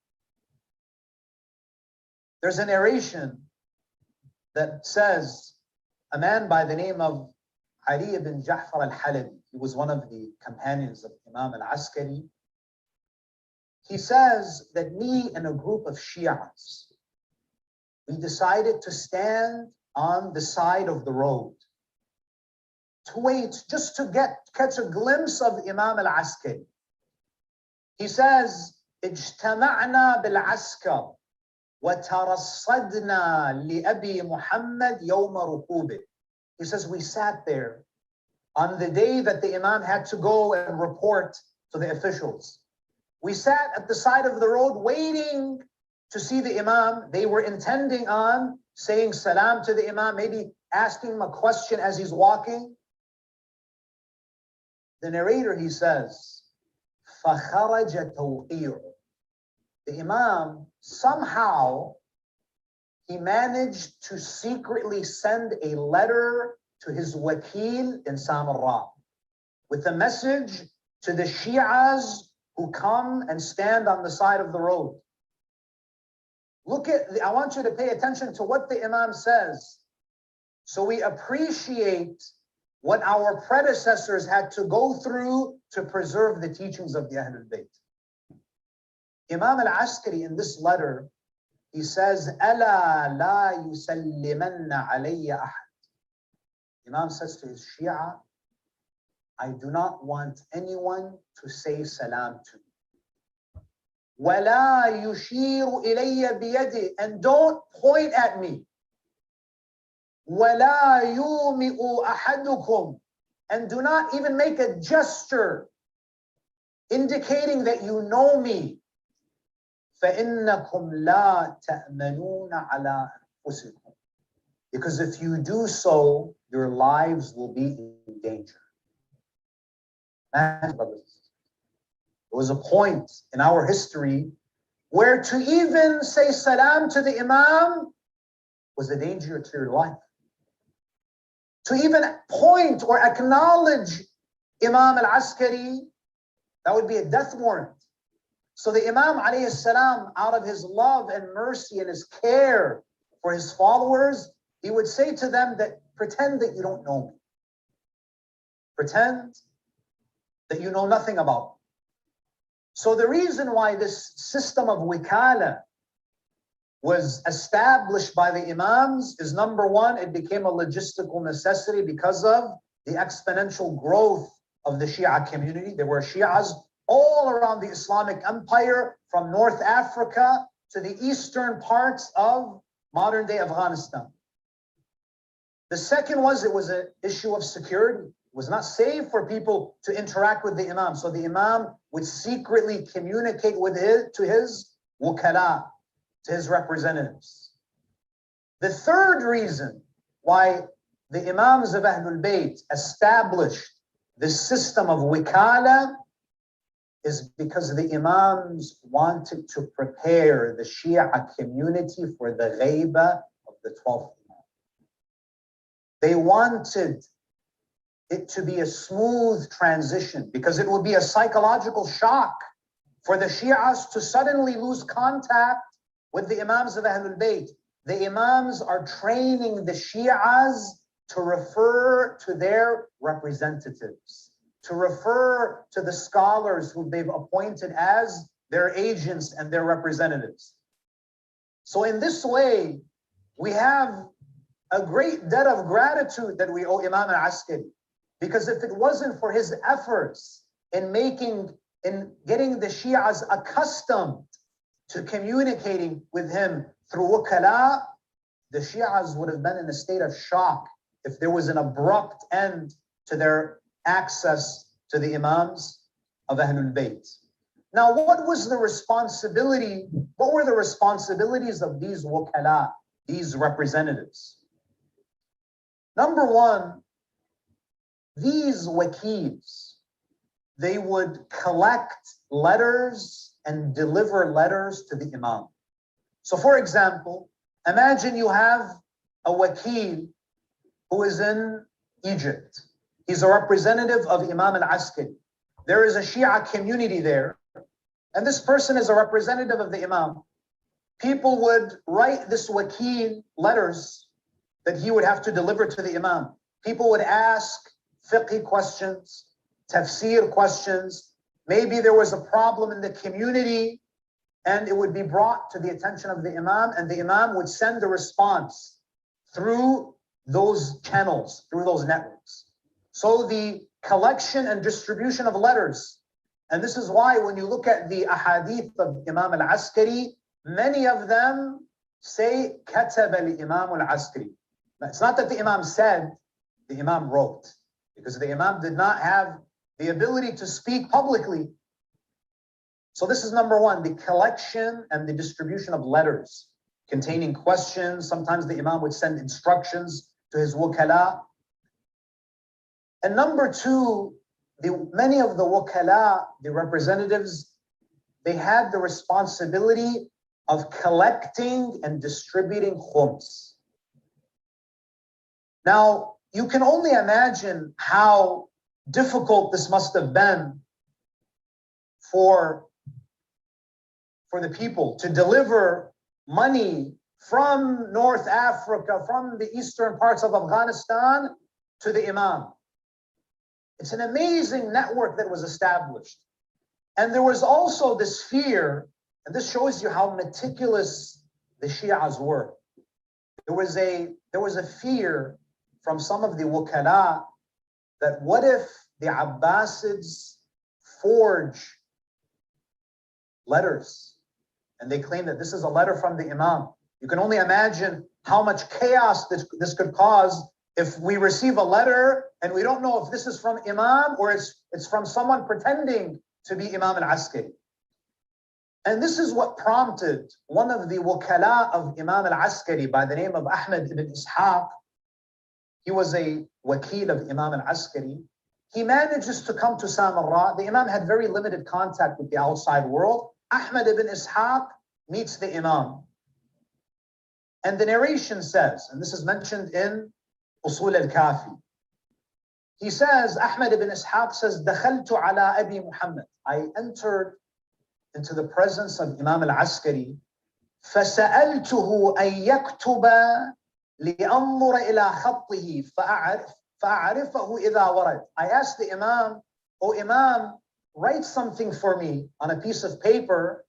S4: There's a narration that says a man by the name of Ali ibn Ja'far al-Halabi, he was one of the companions of Imam al-Askari. He says that me and a group of Shi'as, we decided to stand on the side of the road to wait, just to catch a glimpse of Imam al-Askari. He says, اجتمعنا بالعسكر وترصدنا لأبي محمد يوم ركوبه. He says, we sat there on the day that the Imam had to go and report to the officials. We sat at the side of the road waiting to see the Imam. They were intending on saying salam to the Imam, maybe asking him a question as he's walking. The narrator, he says, فَخَرَجَ تَوْقِيرٌ. The Imam, somehow, he managed to secretly send a letter to his wakil in Samarra with a message to the Shi'as who come and stand on the side of the road. I want you to pay attention to what the Imam says, so we appreciate what our predecessors had to go through to preserve the teachings of the Ahlul Bayt. Imam al-Askari, in this letter, he says, أَلَا لَا يُسَلِّمَنَّ عَلَيَّ أَحَدٍ. Imam says to his Shia, I do not want anyone to say salam to me. وَلَا يُشِيرُ إِلَيَّ بِيَدِهِ. And don't point at me. وَلَا يُومِئُ أَحَدُكُمْ. And do not even make a gesture indicating that you know me. فَإِنَّكُمْ لَا تَأْمَنُونَ عَلَىٰ أَنفُسِكُمْ. Because if you do so, your lives will be in danger. There was a point in our history where to even say salam to the Imam was a danger to your life. To even point or acknowledge Imam al-Askari, that would be a death warrant. So the Imam alayhi salam, out of his love and mercy and his care for his followers, he would say to them that pretend that you don't know me. Pretend that you know nothing about me. So the reason why this system of wikala was established by the Imams is, number one, it became a logistical necessity because of the exponential growth of the Shia community. There were Shias all around the Islamic empire, from North Africa to the eastern parts of modern day Afghanistan. The second was it was an issue of security. It was not safe for people to interact with the Imam. So the Imam would secretly communicate to his wukala, to his representatives. The third reason why the Imams of Ahlul Bayt established the system of wikala is because the Imams wanted to prepare the Shia community for the ghaiba of the 12th Imam. They wanted it to be a smooth transition because it would be a psychological shock for the Shias to suddenly lose contact with the Imams of Ahlul Bayt. The Imams are training the Shias to refer to their representatives, to refer to the scholars who they've appointed as their agents and their representatives. So in this way, we have a great debt of gratitude that we owe Imam al-Askari, because if it wasn't for his efforts in getting the Shias accustomed to communicating with him through wukala, the Shias would have been in a state of shock if there was an abrupt end to their access to the Imams of Ahlul Bayt. Now, what were the responsibilities of these wukala, these representatives? Number one, these wakils, they would collect letters and deliver letters to the Imam. So for example, imagine you have a wakil who is in Egypt. He's a representative of Imam al-Askari. There is a Shia community there, and this person is a representative of the Imam. People would write this wakil letters that he would have to deliver to the Imam. People would ask fiqh questions, tafsir questions. Maybe there was a problem in the community and it would be brought to the attention of the Imam, and the Imam would send a response through those channels, through those networks. So the collection and distribution of letters, and this is why when you look at the ahadith of Imam al-Askari, many of them say كتب الإمام العسكري. It's not that the Imam said, the Imam wrote, because the Imam did not have the ability to speak publicly. So this is number one, the collection and the distribution of letters containing questions. Sometimes the Imam would send instructions to his wukala. And number two, many of the wukala, the representatives, they had the responsibility of collecting and distributing khums. Now, you can only imagine how difficult this must have been for the people to deliver money from North Africa, from the eastern parts of Afghanistan to the Imam. It's an amazing network that was established. And there was also this fear, and this shows you how meticulous the Shias were. There was a fear from some of the wukala that what if the Abbasids forge letters and they claim that this is a letter from the Imam? You can only imagine how much chaos this could cause if we receive a letter and we don't know if this is from Imam or it's from someone pretending to be Imam al-Askari. And this is what prompted one of the wukala of Imam al-Askari by the name of Ahmad ibn Ishaq. He was a wakil of Imam al-Askari. He manages to come to Samarra. The Imam had very limited contact with the outside world. Ahmad ibn Ishaq meets the Imam. And the narration says, and this is mentioned in Usul al-Kafi. He says, Ahmad ibn Ishaq says, دخلت على أبي Muhammad. I entered into the presence of Imam al-Askari. فسألته أن يكتب لأنظر إلى خطه فأعرفه إذا ورد. I asked the Imam, "Oh Imam, write something for me on a piece of paper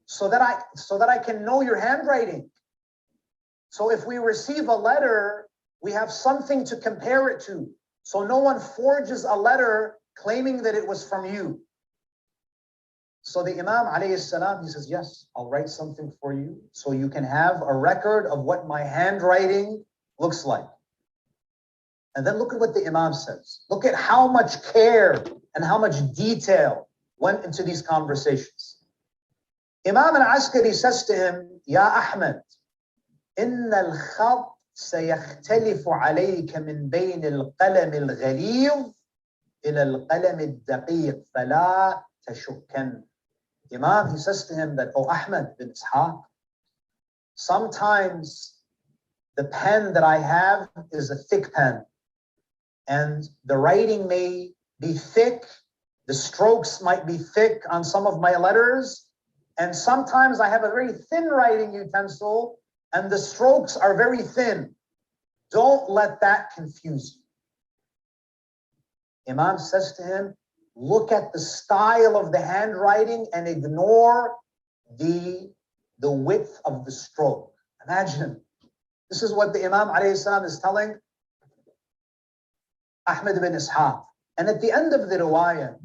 S4: so that I can know your handwriting. So if we receive a letter, we have something to compare it to. So no one forges a letter claiming that it was from you." So the Imam alayhi salam, he says, "Yes, I'll write something for you so you can have a record of what my handwriting looks like." And then look at what the Imam says. Look at how much care and how much detail went into these conversations. Imam al-Askari says to him, Ya Ahmed, إن الخط سيختلف عليك من بين القلم الغليظ إلى القلم الدقيق فلا تشكن. Imam, he says to him that, oh Ahmed bin Ishaq, sometimes the pen that I have is a thick pen, and the writing may be thick, the strokes might be thick on some of my letters, and sometimes I have a very thin writing utensil, and the strokes are very thin. Don't let that confuse you. Imam says to him, look at the style of the handwriting and ignore the width of the stroke. Imagine, this is what the Imam alayhi salam is telling Ahmed ibn Ishaq. And at the end of the riwayah,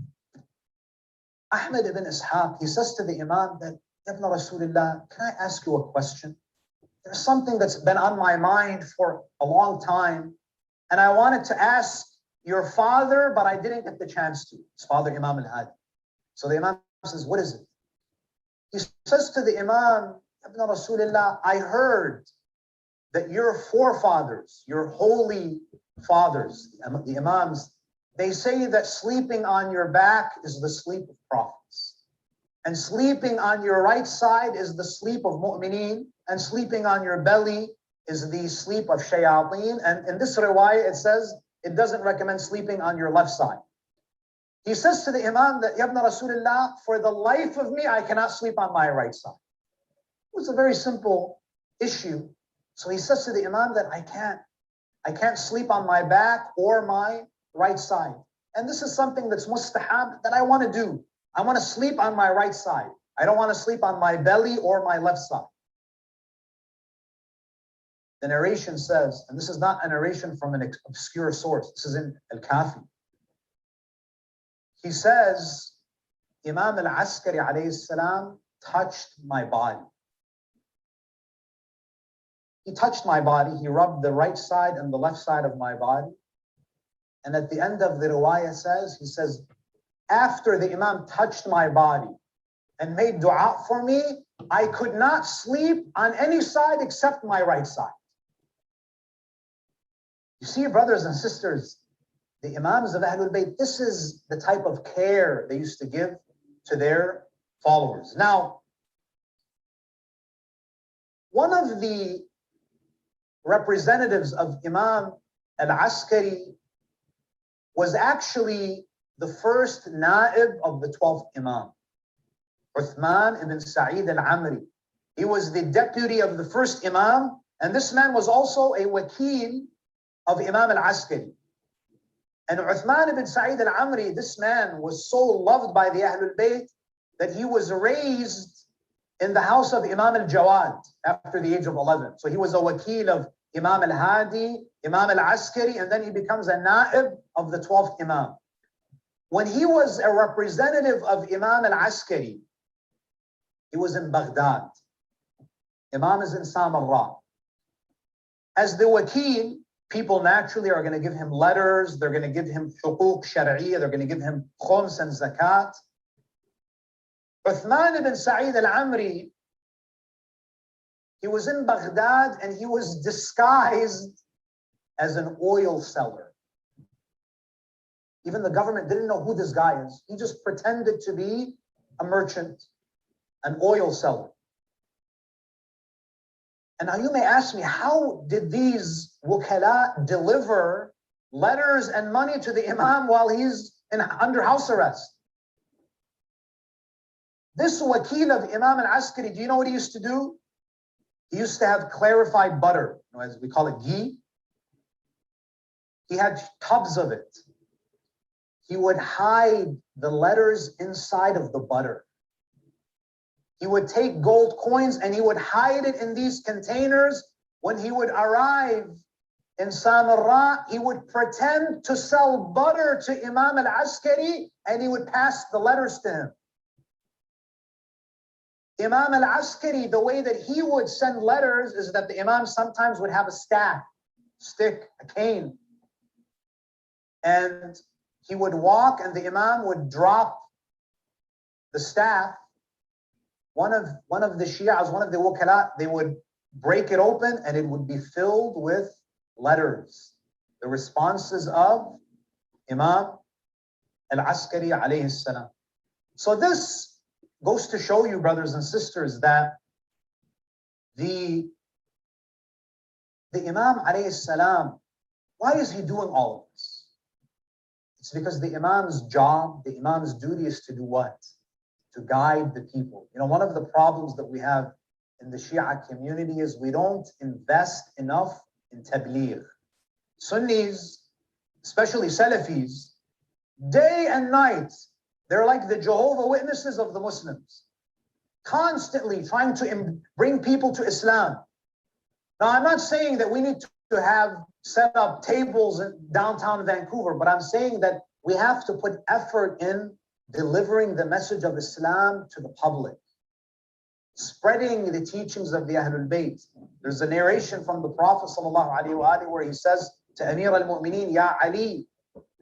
S4: Ahmed ibn Ishaq, he says to the Imam that, Ibn Rasulullah, can I ask you a question? There's something that's been on my mind for a long time, and I wanted to ask your father, but I didn't get the chance to. His father, Imam al-Hadi. So the Imam says, what is it? He says to the Imam, Ibn Rasulullah, I heard that your forefathers, your holy fathers, the Imams, they say that sleeping on your back is the sleep of prophets. And sleeping on your right side is the sleep of mu'mineen. And sleeping on your belly is the sleep of shayateen. And in this riwayah, it says, it doesn't recommend sleeping on your left side. He says to the Imam that, Ya Ibn Rasulullah, for the life of me, I cannot sleep on my right side. It was a very simple issue. So he says to the Imam that I can't sleep on my back or my right side. And this is something that's mustahab that I want to do. I want to sleep on my right side. I don't want to sleep on my belly or my left side. The narration says, and this is not a narration from an obscure source, this is in Al-Kafi. He says, Imam al-Askari alayhi salam touched my body. He touched my body, he rubbed the right side and the left side of my body. And at the end of the riwayah he says, after the Imam touched my body and made dua for me, I could not sleep on any side except my right side. You see, brothers and sisters, the Imams of Ahlul Bayt, this is the type of care they used to give to their followers. Now, one of the representatives of Imam al-Askari was actually the first Na'ib of the 12th Imam, Uthman ibn Sa'id al-Amri. He was the deputy of the first Imam, and this man was also a wakil of Imam al-Askari. And Uthman ibn Sa'id al-Amri, this man was so loved by the Ahlul Bayt that he was raised in the house of Imam al-Jawad after the age of 11. So he was a wakil of Imam al-Hadi, Imam al-Askari, and then he becomes a na'ib of the 12th Imam. When he was a representative of Imam al-Askari, he was in Baghdad. Imam is in Samarra. As the wakil, people naturally are going to give him letters, they're going to give him huquq shar'iyya, they're going to give him khums and zakat. Uthman ibn Sa'id al-Amri, he was in Baghdad and he was disguised as an oil seller. Even the government didn't know who this guy is. He just pretended to be a merchant, an oil seller. And now you may ask me, how did these wukala deliver letters and money to the Imam while he's under house arrest? This wakil of Imam al-Askari, do you know what he used to do? He used to have clarified butter, as we call it, ghee. He had tubs of it. He would hide the letters inside of the butter. He would take gold coins and he would hide it in these containers. When he would arrive in Samarra, he would pretend to sell butter to Imam al-Askari and he would pass the letters to him. Imam al-Askari, the way that he would send letters is that the Imam sometimes would have a staff, stick, a cane, and he would walk and the Imam would drop the staff. One of the Shias, one of the Wukala, they would break it open and it would be filled with letters, the responses of Imam al-Askari alayhi salam. So this goes to show you, brothers and sisters, that the Imam alayhi salam, why is he doing all of this? It's because the Imam's job, the Imam's duty is to do what? To guide the people. You know, one of the problems that we have in the Shia community is we don't invest enough in tabligh. Sunnis, especially Salafis, day and night, they're like the Jehovah Witnesses of the Muslims, constantly trying to bring people to Islam. Now, I'm not saying that we need to have set up tables in downtown Vancouver, but I'm saying that we have to put effort in delivering the message of Islam to the public, spreading the teachings of the Ahlul Bayt. There's a narration from the Prophet ﷺ where he says to Amir al-Mu'mineen, Ya Ali,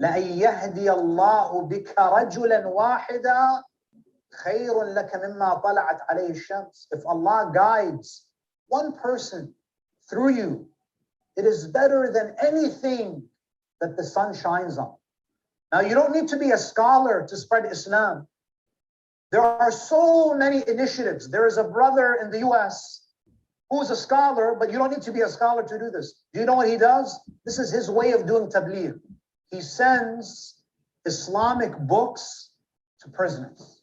S4: لَأَن يَهْدِيَ اللَّهُ بِكَ رَجُلًا وَاحِدًا خَيْرٌ لَكَ مِمَّا طَلَعَتْ عَلَيْهِ الشَّمْسِ. If Allah guides one person through you, it is better than anything that the sun shines on. Now, you don't need to be a scholar to spread Islam. There are so many initiatives. There is a brother in the US who's a scholar, but you don't need to be a scholar to do this. Do you know what he does? This is his way of doing tabligh. He sends Islamic books to prisoners.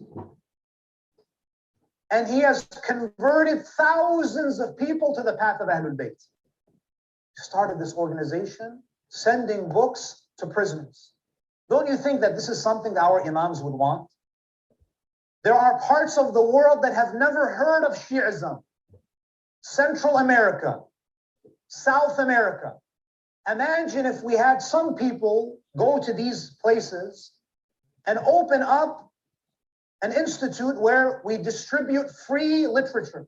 S4: And he has converted thousands of people to the path of Ahlul Bayt. He started this organization sending books to prisoners. Don't you think that this is something that our Imams would want? There are parts of the world that have never heard of Shi'ism. Central America, South America. Imagine if we had some people go to these places and open up an institute where we distribute free literature.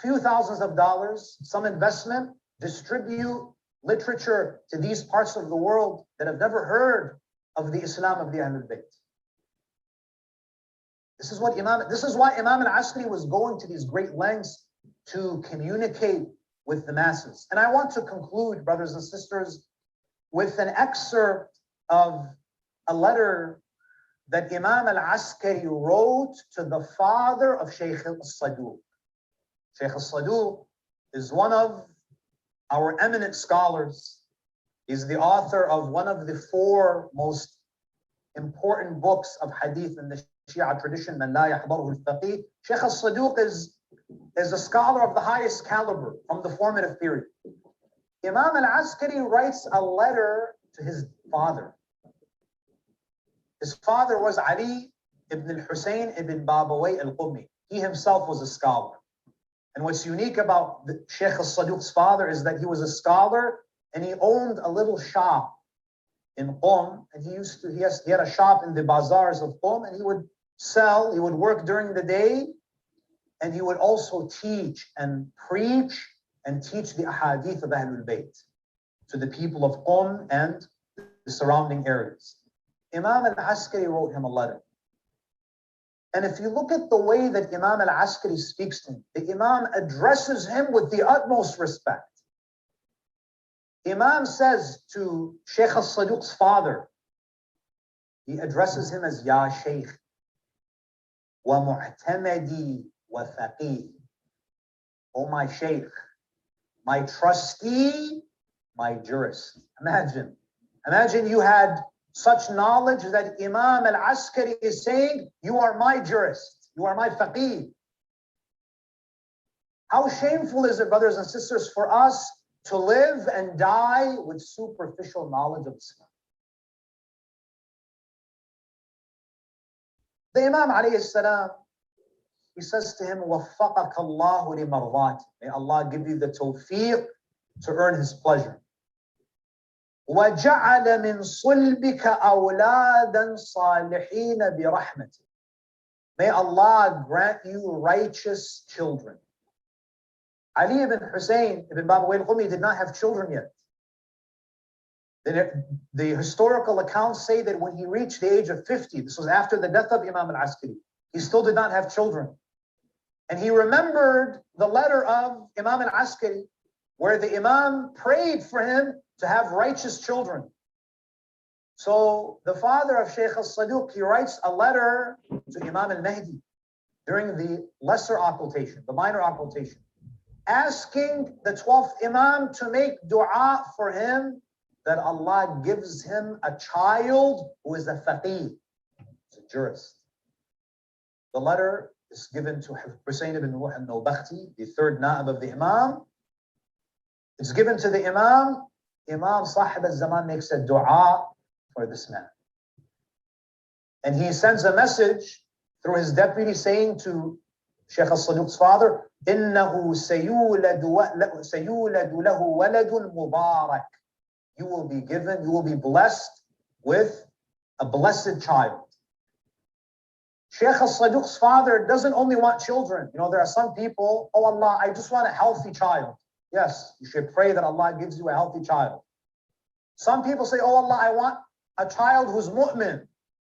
S4: Few thousands of dollars, some investment, distribute literature to these parts of the world that have never heard of the Islam of the Ahlul Bayt. This is why Imam al-Askari was going to these great lengths to communicate with the masses. And I want to conclude, brothers and sisters, with an excerpt of a letter that Imam al-Askari wrote to the father of Shaykh al-Saduq. Shaykh al-Saduq is one of our eminent scholars. He's the author of one of the 4 most important books of hadith in the Shia tradition, Man La Yahdaruhu al-Faqih. Shaykh al-Saduq is a scholar of the highest caliber from the formative period. Imam al-Askari writes a letter to his father. His father was Ali ibn al-Husayn ibn Babawayh al-Qummi. He himself was a scholar. And what's unique about Shaykh al-Saduq's father is that he was a scholar and he owned a little shop in Qum. And he had a shop in the bazaars of Qum, and he would sell, he would work during the day, and he would also teach and preach and teach the ahadith of Ahlul Bayt to the people of Qum and the surrounding areas. Imam al-Askari wrote him a letter. And if you look at the way that Imam al-Askari speaks to him, the Imam addresses him with the utmost respect. Imam says to Shaykh al-Saduq's father, he addresses him as Ya Shaykh wa mu'tamadi wa faqih. Oh my Shaykh, my trustee, my jurist. Imagine you had such knowledge that Imam al-Askari is saying, you are my jurist, you are my faqih. How shameful is it, brothers and sisters, for us to live and die with superficial knowledge of Islam? The Imam alayhi salam, he says to him, وَفَّقَكَ اللَّهُ لِمَرْضَاتِ. May Allah give you the tawfiq to earn His pleasure. وَجَعَلَ مِنْ صُلْبِكَ أَوْلَادًا صَالِحِينَ بِرَحْمَتِهِ. May Allah grant you righteous children. Ali ibn Husayn ibn Babawayh al-Qummi did not have children yet. The historical accounts say that when he reached the age of 50, this was after the death of Imam al-Askari, he still did not have children. And he remembered the letter of Imam al-Askari, where the Imam prayed for him to have righteous children. So the father of Shaykh al-Saduq, he writes a letter to Imam al-Mahdi during the lesser occultation, the minor occultation, asking the 12th Imam to make dua for him that Allah gives him a child who is a faqih, a jurist. The letter is given to Hussein ibn Ruh al-Nawbakhti, the third na'ib of the Imam. It's given to the Imam. Imam Sahib al-Zaman makes a dua for this man. And he sends a message through his deputy saying to Shaykh al-Saduq's father, إِنَّهُ سَيُولَدُ لَهُ وَلَدٌ مُبَارَكٌ. You will be blessed with a blessed child. Shaykh al-Saduq's father doesn't only want children. You know, there are some people, oh Allah, I just want a healthy child. Yes, you should pray that Allah gives you a healthy child. Some people say, oh Allah, I want a child who's mu'min.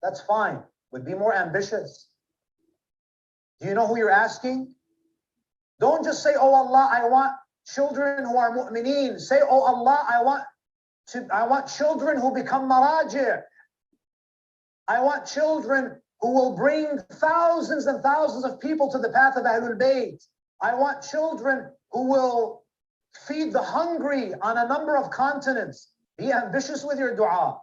S4: That's fine, but be more ambitious. Do you know who you're asking? Don't just say, oh Allah, I want children who are mu'mineen. Say, oh Allah, I want children who become maraji'. I want children who will bring thousands and thousands of people to the path of Ahlul Bayt. I want children who will feed the hungry on a number of continents. Be ambitious with your dua.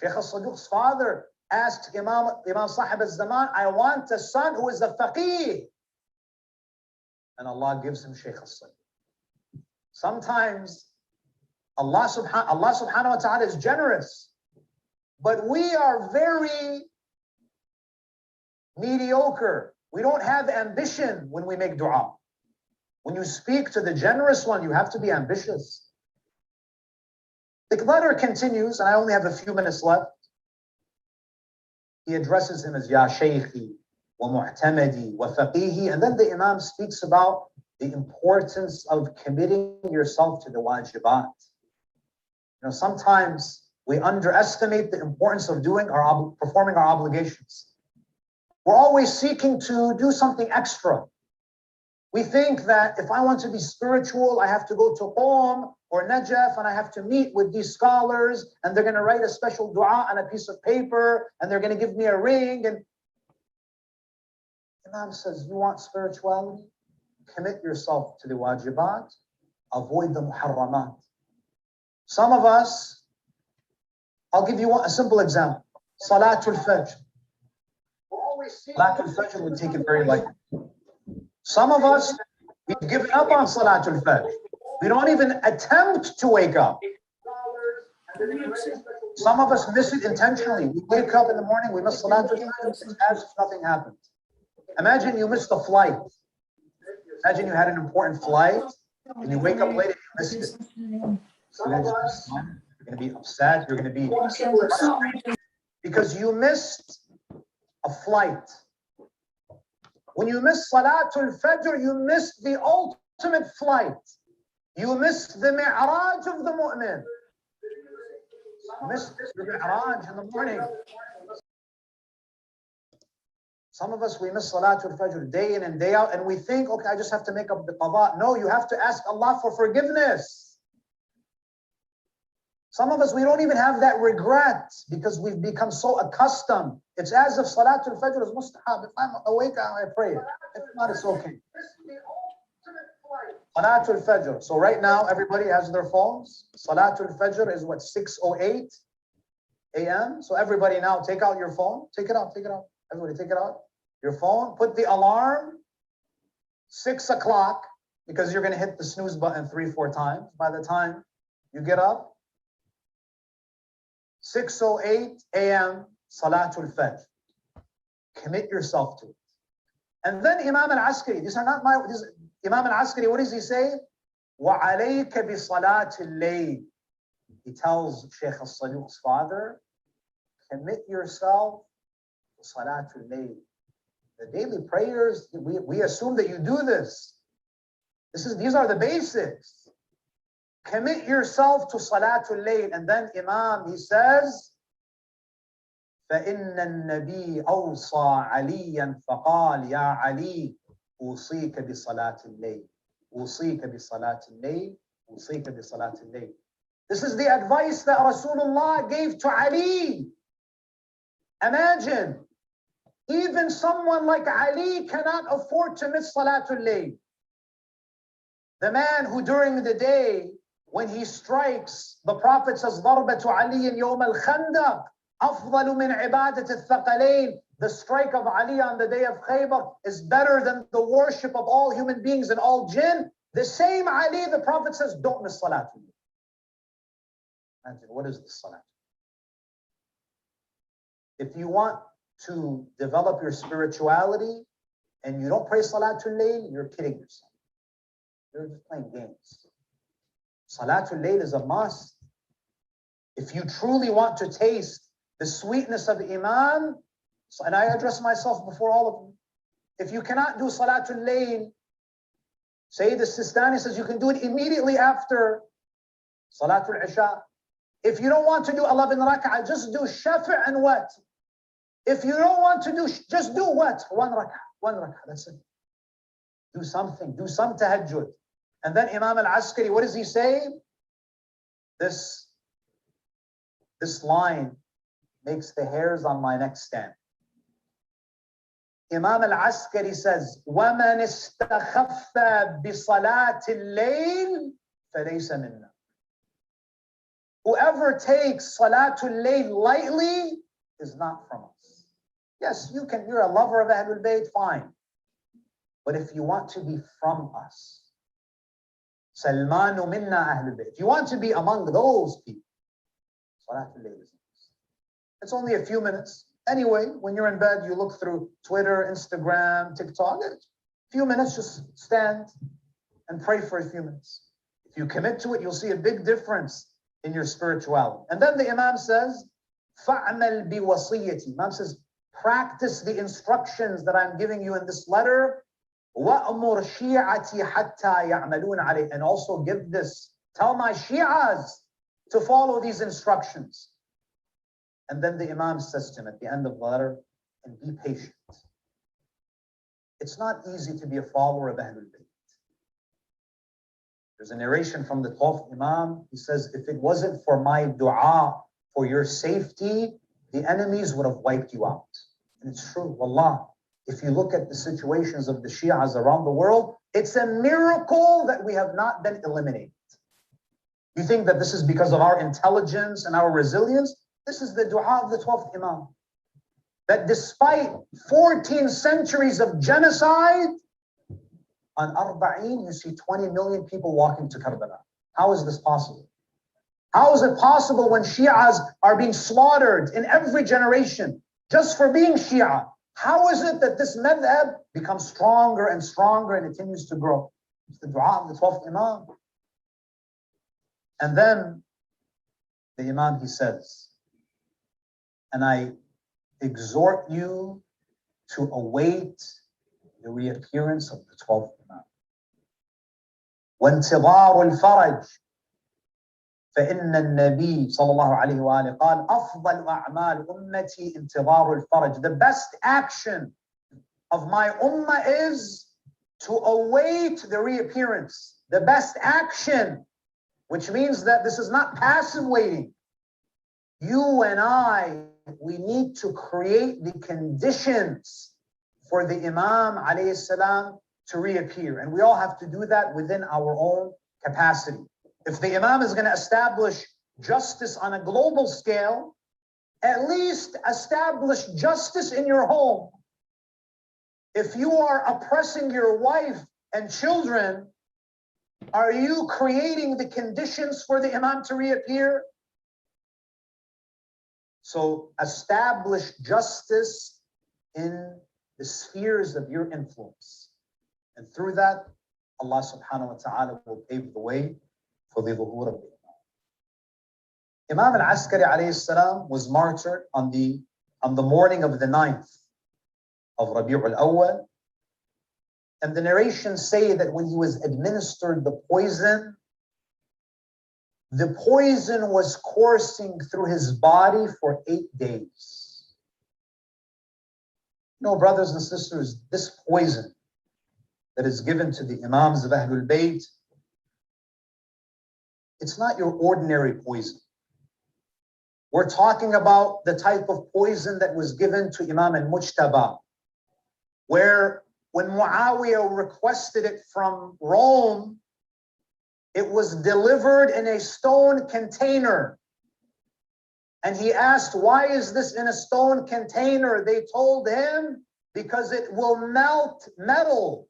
S4: Shaykh al-Saduq's father asked Imam Sahib al-Zaman, I want a son who is a faqih. And Allah gives him Shaykh al-Saduq. Sometimes Allah subhanahu wa ta'ala is generous, but we are very mediocre. We don't have ambition when we make dua. When you speak to the generous one, you have to be ambitious. The letter continues, and I only have a few minutes left. He addresses him as Ya Shaykhi, wa Mu'tamadi, wa Faqihi, and then the Imam speaks about the importance of committing yourself to the wajibat. You know, sometimes we underestimate the importance of performing our obligations. We're always seeking to do something extra. We think that if I want to be spiritual, I have to go to Qom or Najaf and I have to meet with these scholars and they're going to write a special dua on a piece of paper and they're going to give me a ring. And Imam says, you want spirituality? Commit yourself to the wajibat, avoid the muharramat. Some of us, I'll give you a simple example. Salatul Fajr. Salatul Fajr, we take it very lightly. Some of us, we've given up on Salatul Fajr. We don't even attempt to wake up. Some of us miss it intentionally. We wake up in the morning, we miss Salatul Fajr, it's as if nothing happened. Imagine you missed a flight. Imagine you had an important flight and you wake up late and you missed it. You're going to be upset. You're going to be frustrated because you missed a flight. When you miss Salatul Fajr, you miss the ultimate flight. You miss the mi'raj of the mu'min. You miss the mi'raj in the morning. Some of us, we miss Salatul Fajr day in and day out, and we think, okay, I just have to make up the qada. No, you have to ask Allah for forgiveness. Some of us, we don't even have that regret because we've become so accustomed. It's as if Salatul Fajr is mustahab. If I'm awake, I pray it. If not, it's okay. Salatul Fajr. So right now, everybody has their phones. Salatul Fajr is what, 6:08 a.m.? So everybody now, take out your phone. Take it out, take it out. Everybody take it out. Your phone, put the alarm 6 o'clock because you're going to hit the snooze button 3-4 times. By the time you get up, 6:08 a.m. Salatul Fajr. Commit yourself to it. And then Imam al-Askari, these are not my, Imam al-Askari, what does he say? وَعَلَيْكَ بِصَلَاةِ اللَّيْلِ. He tells Shaykh al-Saduq's father, commit yourself to Salatul Layl. The daily prayers, we assume that you do this. These are the basics. Commit yourself to Salatul Layl. And then Imam, he says, فإن النبي أوصى عليا فقال يا علي أوصيك بصلاة الليل أوصيك بصلاة الليل أوصيك بصلاة الليل. This is the advice that Rasulullah gave to Ali. Imagine, even someone like Ali cannot afford to miss Salatul Layl. The man who during the day, when he strikes, the Prophet says, ضربة علي يوم الخندق أفضل من عبادة الثقلين. The strike of Ali on the day of Khaybar is better than the worship of all human beings and all jinn. The same Ali, the Prophet says, don't miss Salatul Layl. Imagine, what is this Salat? If you want to develop your spirituality and you don't pray Salatul Layl, you're kidding yourself. You're just playing games. Salatul Layl is a must. If you truly want to taste the sweetness of Iman, and I address myself before all of you, if you cannot do Salatul Layl, Sayyid al-Sistani says you can do it immediately after Salatul Isha. If you don't want to do 11 rak'ah, just do shafa' and what? If you don't want to do, just do what? One rak'ah, that's it. Do something, do some tahajjud. And then Imam al-Askari, what does he say? This line makes the hairs on my neck stand. Imam al-Askari says, وَمَنِ اسْتَخَفَّ بِصَلَاةِ اللَّيْلِ فَلَيْسَ مِنَّا. Whoever takes Salatul Layl lightly is not from us. Yes, you're a lover of Ahlul Bayt, fine. But if you want to be from us, Salmanu minna Ahlul Bayt. If you want to be among those people, Salatul Layl is nice. It's only a few minutes. Anyway, when you're in bed, you look through Twitter, Instagram, TikTok. A few minutes, just stand and pray for a few minutes. If you commit to it, you'll see a big difference in your spirituality. And then the Imam says, فَعْمَلْ بِوَصِيَّتِي. Imam says, practice the instructions that I'm giving you in this letter. وَأْمُرْ شِيعَتِي حَتَّى يَعْمَلُونَ عَلَيْهِ. And also give this, tell my Shi'as to follow these instructions. And then the Imam says to him at the end of the letter, and be patient. It's not easy to be a follower of Ahlul Bayt. There's a narration from the 12th Imam. He says, if it wasn't for my dua for your safety, the enemies would have wiped you out. And it's true, wallah. If you look at the situations of the Shi'as around the world, it's a miracle that we have not been eliminated. You think that this is because of our intelligence and our resilience? This is the dua of the 12th Imam. That despite 14 centuries of genocide, on Arba'een, you see 20 million people walking to Karbala. How is this possible? How is it possible when Shi'as are being slaughtered in every generation just for being Shia? How is it that this madhab becomes stronger and stronger and it continues to grow? It's the dua of the 12th Imam. And then the Imam, he says, and I exhort you to await the reappearance of the 12th Imam. وانتظار الفرج فإن النبي صلى الله عليه وآله قال أفضل أعمال أمتي انتظار الفرج. The best action of my ummah is to await the reappearance. The best action, which means that this is not passive waiting. You and I, we need to create the conditions for the Imam alayhi salam to reappear. And we all have to do that within our own capacity. If the Imam is going to establish justice on a global scale, at least establish justice in your home. If you are oppressing your wife and children, are you creating the conditions for the Imam to reappear? So establish justice in the spheres of your influence. And through that, Allah subhanahu wa ta'ala will pave the way for the dhuhur of the Imam. Imam al-Askari alayhi salam was martyred on the morning of the 9th of Rabi'ul Awwal. And the narrations say that when he was administered the poison, The poison was coursing through his body for 8 days. No, brothers and sisters, this poison that is given to the Imams of Ahlul Bayt, it's not your ordinary poison. We're talking about the type of poison that was given to Imam al-Mujtaba, where when Muawiyah requested it from Rome, it was delivered in a stone container. And he asked, why is this in a stone container? They told him, because it will melt metal.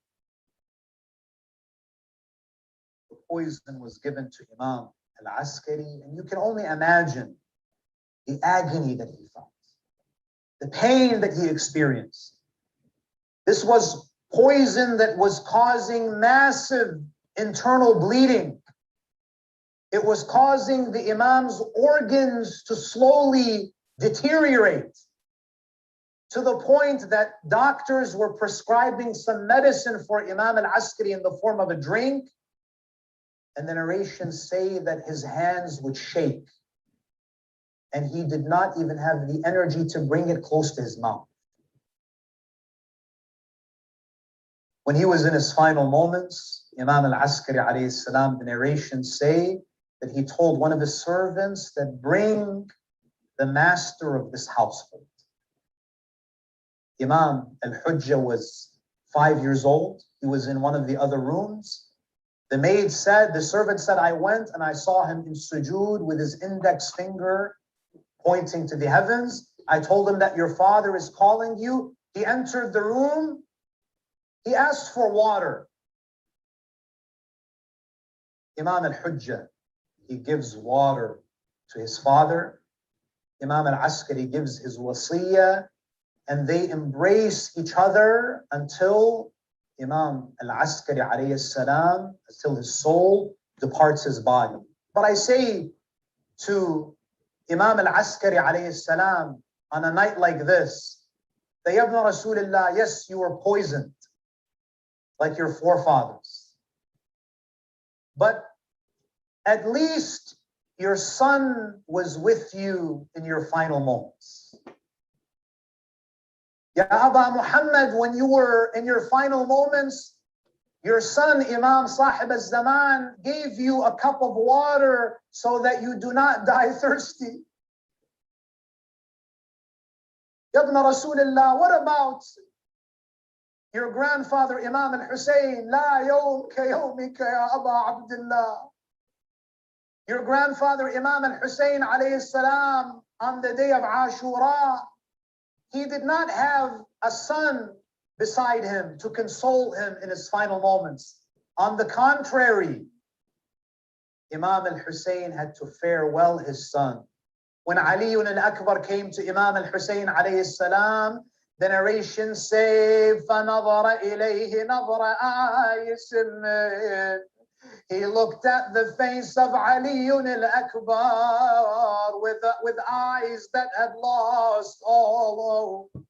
S4: The poison was given to Imam al-Askari, and you can only imagine the agony that he felt, the pain that he experienced. This was poison that was causing massive internal bleeding. It was causing the Imam's organs to slowly deteriorate, to the point that doctors were prescribing some medicine for Imam al-Askari in the form of a drink, and the narrations say that his hands would shake, and he did not even have the energy to bring it close to his mouth. When he was in his final moments, Imam al-Askari alayhi salam, the narrations say that he told one of his servants that bring the master of this household. Imam al-Hujjah was 5 years old. He was in one of the other rooms. The servant said, I went and I saw him in sujood with his index finger pointing to the heavens. I told him that your father is calling you. He entered the room. He asked for water. Imam al-Hujjah, he gives water to his father. Imam al-Askari gives his wasiyah, and they embrace each other until Imam al-Askari alayhi salam, until his soul departs his body. But I say to Imam al-Askari alayhi salam on a night like this, that Ya ibn Rasulullah, yes, you were poisoned like your forefathers, but at least your son was with you in your final moments. Ya Aba Muhammad, when you were in your final moments, your son Imam Sahib al-Zaman gave you a cup of water so that you do not die thirsty. Ya ibn Rasulullah, what about your grandfather Imam al-Hussein? La yawm ka yawmika ya Aba Abdullah. Your grandfather Imam al-Hussein alayhi salam, on the day of Ashura, he did not have a son beside him to console him in his final moments. On the contrary, Imam al-Hussein had to farewell his son. When Ali al-Akbar came to Imam al-Hussein alayhi salam, the narrations say, فَنَظَرَ إِلَيْهِ نَظْرَ آيِسٍ. He looked at the face of Ali al-Akbar with eyes that had lost all hope.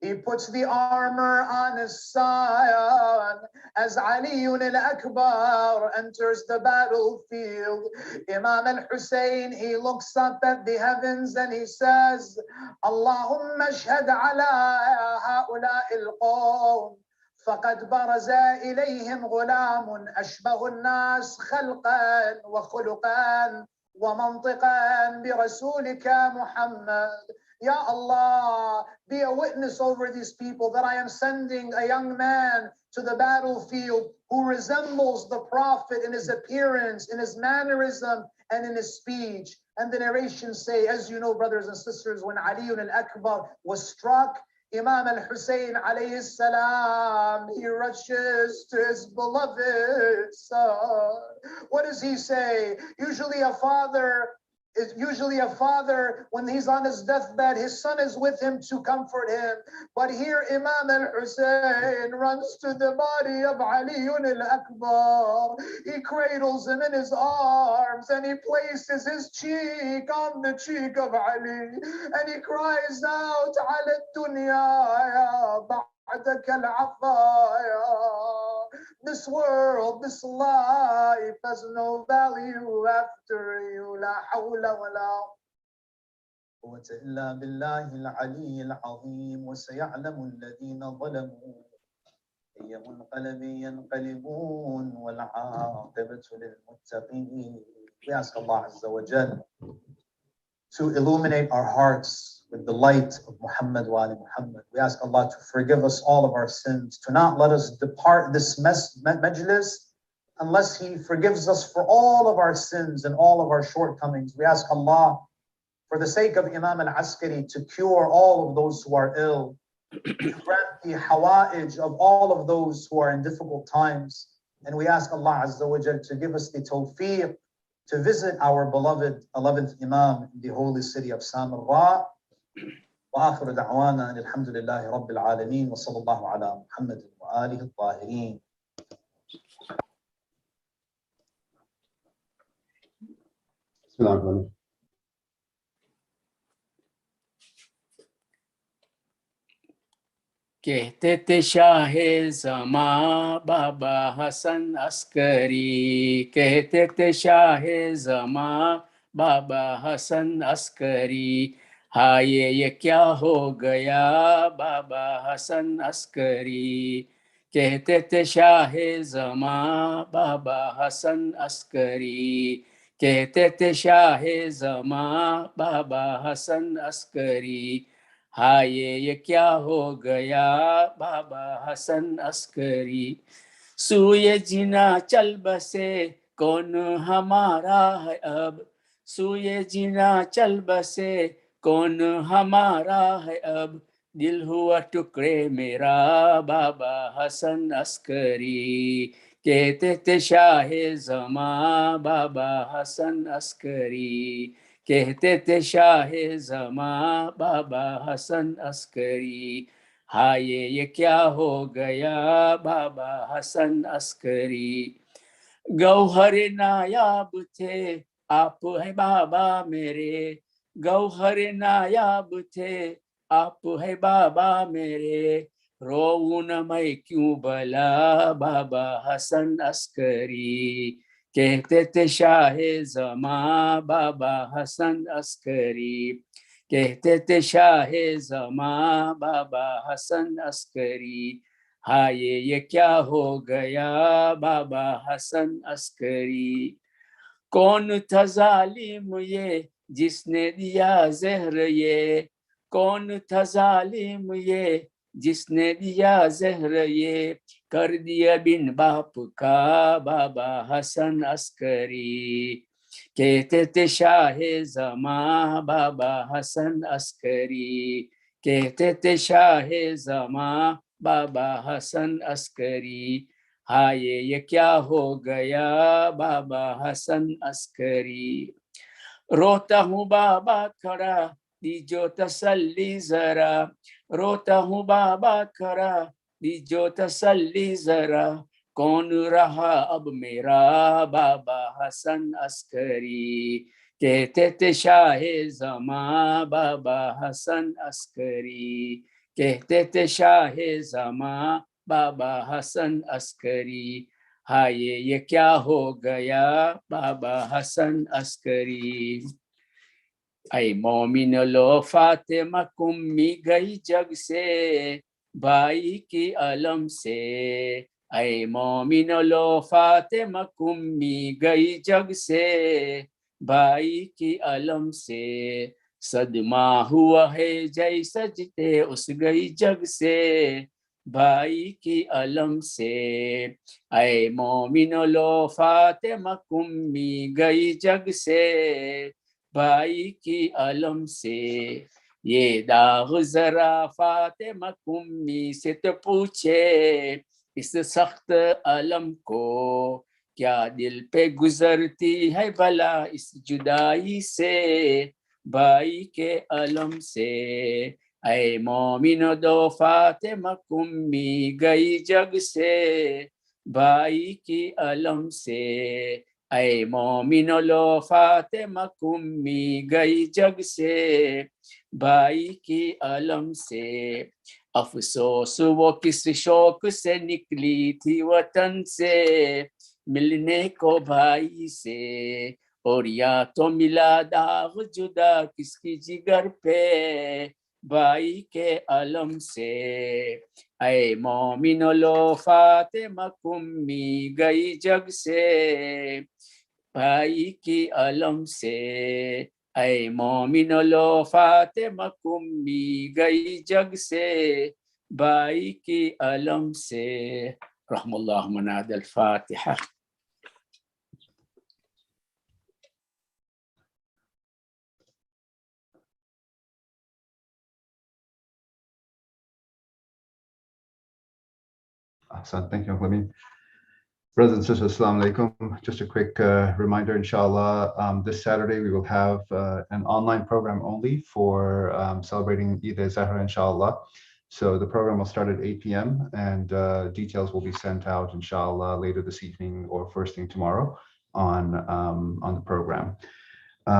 S4: He puts the armor on his son as Ali al-Akbar enters the battlefield. Imam al-Hussein, he looks up at the heavens and he says, Allahumma ashhad ala ha'ula'i al-qawm. فقد برز إليهم غلام أشبه الناس خلقا وخلقا ومنطقا برسولك محمد. Ya Allah, be a witness over these people that I am sending a young man to the battlefield who resembles the Prophet in his appearance, in his mannerism, and in his speech. And the narrations say, as you know, brothers and sisters, when Ali al-Akbar was struck, Imam al-Hussein alayhi salam, he rushes to his beloved son. What does he say? Usually a father, when he's on his deathbed, his son is with him to comfort him. But here Imam al-Hussein runs to the body of Ali al-Akbar. He cradles him in his arms and he places his cheek on the cheek of Ali. And he cries out, "Ala dunya ya ba'daka al-afaya." This world, this life has no value after you. La hawla wa la quwwata illa billahi al-ali al-azim. Wa sayalamu alladhina zalamu ayya munqalabin yanqalibun wal aqibatu lil muttaqin. We ask Allah Azza wa Jal to illuminate our hearts with the light of Muhammad wa ali Muhammad. We ask Allah to forgive us all of our sins, to not let us depart this majlis unless He forgives us for all of our sins and all of our shortcomings. We ask Allah, for the sake of Imam al-Askari, to cure all of those who are ill, to grant the hawa'ij of all of those who are in difficult times. And we ask Allah Azza wa Jal to give us the tawfiq to visit our beloved 11th Imam in the holy city of Samarra. وآخر دعوانا أن الحمد لله رب العالمين وصلى الله على محمد وآله الطاهرين.
S1: Bismillah.
S5: कहते थे शाहे ज़मा बाबा हसन अस्करी, कहते थे शाहे ज़मा बाबा हसन अस्करी, हाय ये क्या हो गया बाबा हसन अस्करी। कहते थे शाहे ज़मा बाबा हसन अस्करी, कहते थे शाहे ज़मा बाबा हसन अस्करी, हाय ये क्या हो गया बाबा हसन अस्करी। सूए जिना चल बसे कौन हमारा है अब, सूए जिना चल बसे कौन हमारा है अब, दिल हुआ टुकड़े मेरा बाबा हसन अस्करी। कहते थे शाहे ज़मा बाबा हसन अस्करी, कहते थे शाहे ज़मा बाबा हसन अस्करी, हाय ये क्या हो गया बाबा हसन अस्करी। गौहर नायाब थे आप है बाबा मेरे, गौहर नायाब थे आप है बाबा मेरे, रोऊं न मैं क्यों भला बाबा हसन अस्करी। कहते थे शाहे ज़मा बाबा हसन अस्करी, कहते थे शाहे ज़मा बाबा हसन अस्करी, हाय ये क्या हो गया बाबा हसन अस्करी। कौन था जालिम ये जिसने दिया जहर ये, कौन था जालिम ये जिसने दिया जहर ये, कर दिया बिन बाप का बाबा हसन अस्करी। कहते थे शाहे ज़मा बाबा हसन अस्करी, कहते थे शाहे ज़मा बाबा हसन अस्करी, हाय ये क्या हो गया बाबा हसन अस्करी। रोता हूँ बाबा खड़ा दीजो तसल्ली जरा, रोता हूँ बाबा खड़ा दीजो तसल्ली जरा, कौन रहा अब मेरा बाबा हसन अस्करी। कहते थे शाहे ज़मा बाबा हसन अस्करी, कहते थे शाहे ज़मा बाबा हसन अस्करी, हाय ये क्या हो गया बाबा हसन अस्करी। ऐ मोमिन लो फातिमा कुम्मी गई जग से भाई की अलम से, ऐ मोमिन लो फातिमा कुम्मी गई जग से भाई की अलम से, सदमा हुआ है जैसा जिते उस गई जग से भाई की अलम से, ऐ मोमिनो लो फातिमा कुम्मी गई जग से भाई की अलम से, ये दाग जरा फातिमा कुम्मी से तो पूछे इस सख्त अलम को, क्या दिल पे गुजरती है भला इस जुदाई से भाई के अलम से, ऐ मोमिनो दो फातिमा कुम्मी गई जग से भाई की अलम से, ऐ मोमिनो लो फातिमा कुम्मी गई जग से भाई की अलम से। अफसोस वो किस शौक से निकली थी वतन से मिलने को भाई से, और या तो मिला दाग जुदा किसकी जिगर पे भाई के अलम से। ऐ मोमिनो लो फातिमा कुम्मी गई जग से भाई की अलम से। ऐ मोमिनो लो फातिमा कुम्मी गई जग से भाई की अलम से। रहमल्लाहु मनाद अल-फातिहा।
S1: Hasan, thank you, Uncle Amin. Brothers and sisters, assalamu alaikum. Just a quick reminder, inshallah, this Saturday we will have an online program only for celebrating Eid al-Zahra, inshallah. So the program will start at 8 p.m. and details will be sent out, inshallah, later this evening or first thing tomorrow on the program.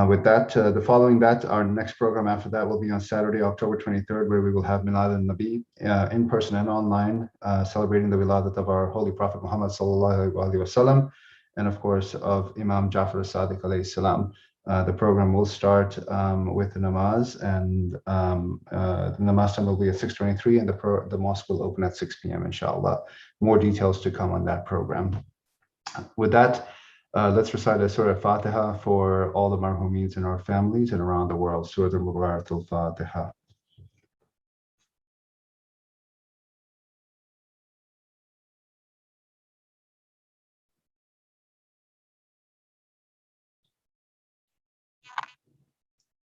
S1: With that, following that, our next program after that will be on Saturday, October 23rd, where we will have Milad al-Nabi in person and online, celebrating the wiladat of our Holy Prophet Muhammad sallallahu alaihi wasallam, and of course of Imam Jafar as-Sadiq alayhi salam. The program will start with the namaz, and the namaz time will be at 6:23, and the mosque will open at 6 p.m. inshallah. More details to come on that program. With that, let's recite the Surah Fatiha for all the marhumeens in our families and around the world. Surah Untitled Fatiha.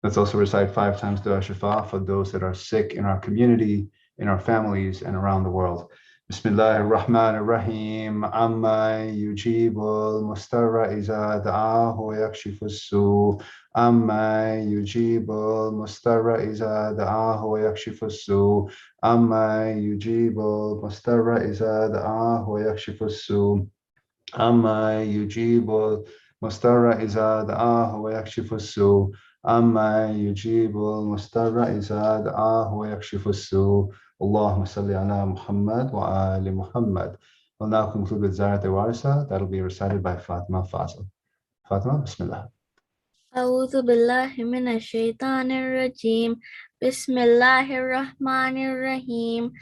S1: Let's also recite 5 times Dua Shafa for those that are sick in our community, in our families, and around the world. Bismillah ar-Rahman ar-Rahim. Amma yujibul mustarra iza da'ahu wa yakshifu su. Amma yujibul mustarra iza da'ahu wa yakshifu su. Amma yujibul mustarra iza da'ahu wa yakshifu su. Amma yujibul mustarra iza da'ahu wa yakshifu su. Amma yujibul mustarra iza da'ahu wa yakshifu su. Allahumma salli ala Muhammad wa ali Muhammad. We'll now conclude with Zarat al-Warisa. That'll be recited by Fatima Fazil. Fatima, Bismillah.
S6: أعوذ بالله من الشيطان الرجيم بسم الله الرحمن الرحيم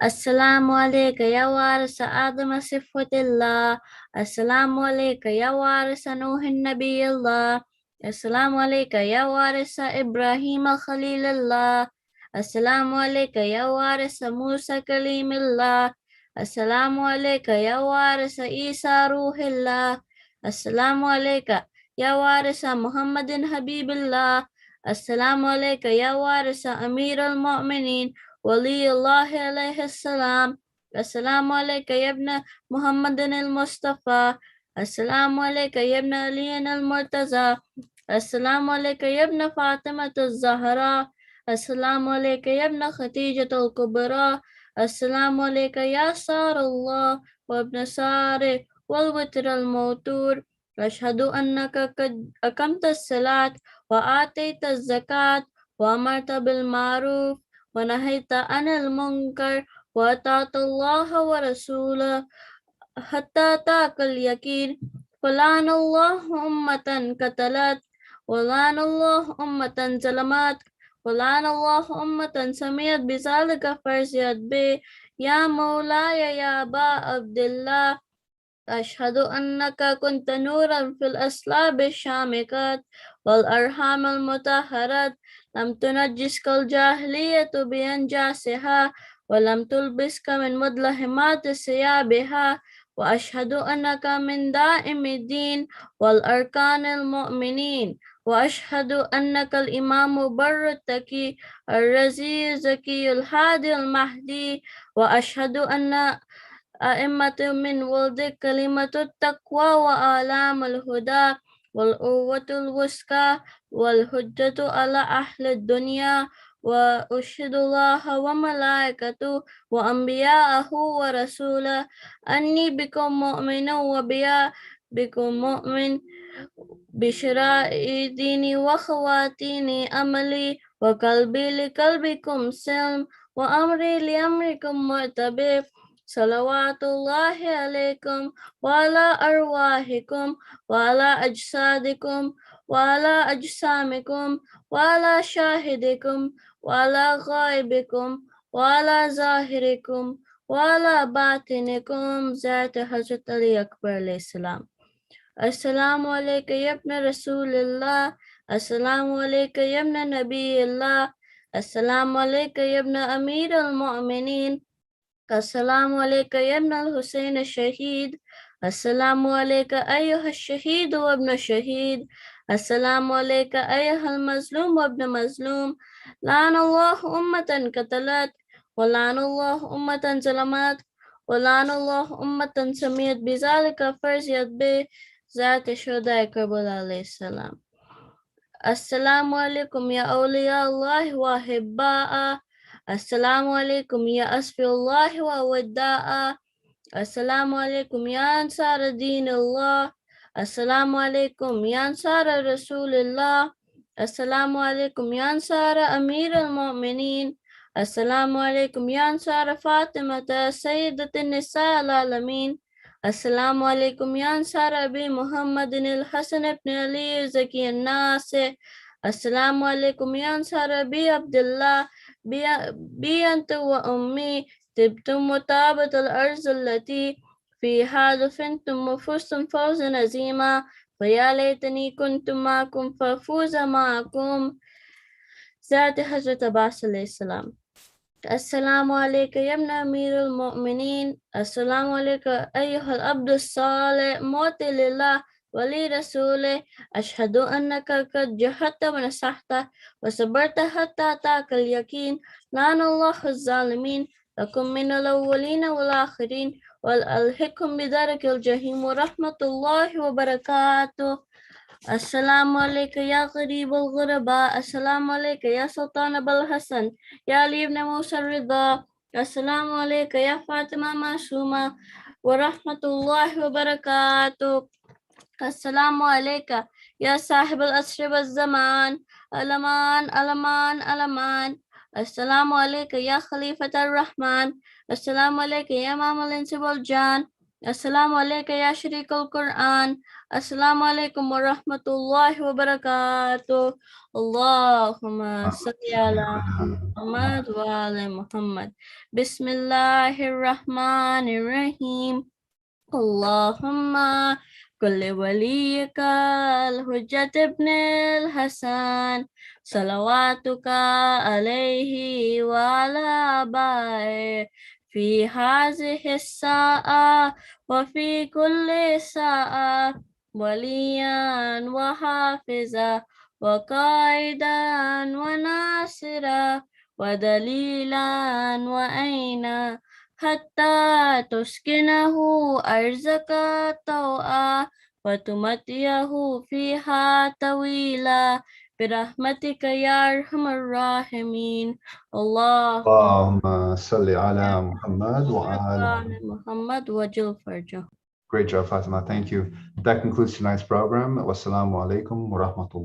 S6: السلام عليك يا وارث آدم صفوة الله السلام عليك يا وارث نوح النبي الله السلام عليك يا وارث إبراهيم خليل الله السلام عليك يا وارث موسى كليم الله السلام عليك يا وارث عيسى روح الله السلام عليك يا وارث محمد حبيب الله السلام عليك يا وارث أمير المؤمنين ولي الله عليه السلام السلام عليك يا ابن محمد المصطفى السلام عليك يا ابن علي المرتضى السلام عليك يا ابن فاطمة الزهراء السلام عليك يا ابن خديجة الكبرى السلام عليك يا سار الله وابن ساره والوتر الموتور أشهد أنك قد أقمت الصلاة وآتيت الزكاة وأمرت بالمعروف ونهيت عن المنكر وأطعت الله ورسوله حتى أتاك اليقين فلعن الله أمة قتلت ولعن الله أمة ظلمت ولعن الله أمة سمعت بذلك فرزيت به يا مولاي يا أبا عبد الله أشهد أنك كنت نورا في الأصلاب الشامكات والأرحام المطهرات لم تنجسك الجاهلية بأنجاسها ولم تلبسك من مدلهمات ثيابها وأشهد أنك من دائم الدين والأركان المؤمنين وأشهد أنك الإمام بر التقي الرزي الزكي الهادي المهدي وأشهد أن أئمة من ولد كلمة التقوى وآلام الهدى والقوة الوثقى والحجة على أهل الدنيا وأشهد الله وملائكته وأنبياءه ورسوله أني بكم مؤمن وبيا بكم مؤمن بشرائع ديني وخواتيني أملي وقلبي لقلبكم سلم وأمري لأمركم متبع صلوات الله عليكم وعلى أرواحكم وعلى أجسادكم وعلى أجسامكم وعلى شاهدكم وعلى غائبكم وعلى ظاهركم وعلى باطنكم ذات حضرت علي أكبر عليه السلام. السلام عليك يا ابن رسول الله. السلام عليك يا ابن نبي الله. السلام عليك يا ابن أمير المؤمنين. السلام عليك يا ابن الحسين الشهيد. السلام عليك أيها الشهيد وابن الشهيد. السلام عليك أيها المظلوم وابن مظلوم. لعن الله أمة قتلت ولعن الله أمة ظلمت ولعن الله أمة سميت بذلك فرزيت به ذات شهداء كربلاء عليه السلام. السلام عليكم يا أولياء الله وأحباء. السلام عليكم يا أسفي الله ووداء. السلام عليكم يا أنصار دين الله. السلام عليكم يا أنصار رسول الله. السلام عليكم يا أنصار أمير المؤمنين. السلام عليكم يا أنصار فاطمة سيدة النساء العالمين. السلام عليكم يا أنصار أبي محمد الحسن بن علي زكي الناس. السلام عليكم يا أنصار أبي عبد الله. بي أنت وأمي طبتم وطابت الأرض التي فيها دفنتم وفزتم فوزا عظيما. فيا ليتني كنت معكم فأفوز معكم ذات حضرت عباس عليه السلام. السلام عليك يا ابن أمير المؤمنين. السلام عليك أيها العبد الصالح موطي لله ولرسوله. أشهد أنك قد جهدت ونصحت وصبرت حتى أتاك اليقين. لعن الله الظالمين. لكم من الأولين والآخرين والألحقكم بدرك الجحيم ورحمة الله وبركاته. السلام عليك يا غريب الغرباء. السلام عليك يا سلطان أبا الحسن يا علي بن موسى الرضا. السلام عليك يا فاطمة معصومة ورحمة الله وبركاته. السلام عليك يا صاحب الأسر والزمان. الأمان الأمان الأمان. السلام عليك يا خليفة الرحمن. السلام عليك يا إمام الإنس والجان. السلام عليك يا شريك القرآن. السلام عليكم ورحمة الله وبركاته. اللهم صل على محمد وعلى محمد. بسم الله الرحمن الرحيم. اللهم كل وليك الحجة ابن الحسن صلواتك عليه وعلى آبائه في هذه الساعة وفي كل ساعة وليا وحافظا وقائدا وناصرا ودليلا وعينا حتى تسكنه أرزك طوعا وتمتيه فيها طويلا برحمتك يا أرحم الراحمين.
S1: اللهم صل على محمد
S6: على محمد وجل فرجه.
S1: Great job, Fatima. Thank you. That concludes tonight's program. Wassalamu alaikum wa rahmatullah.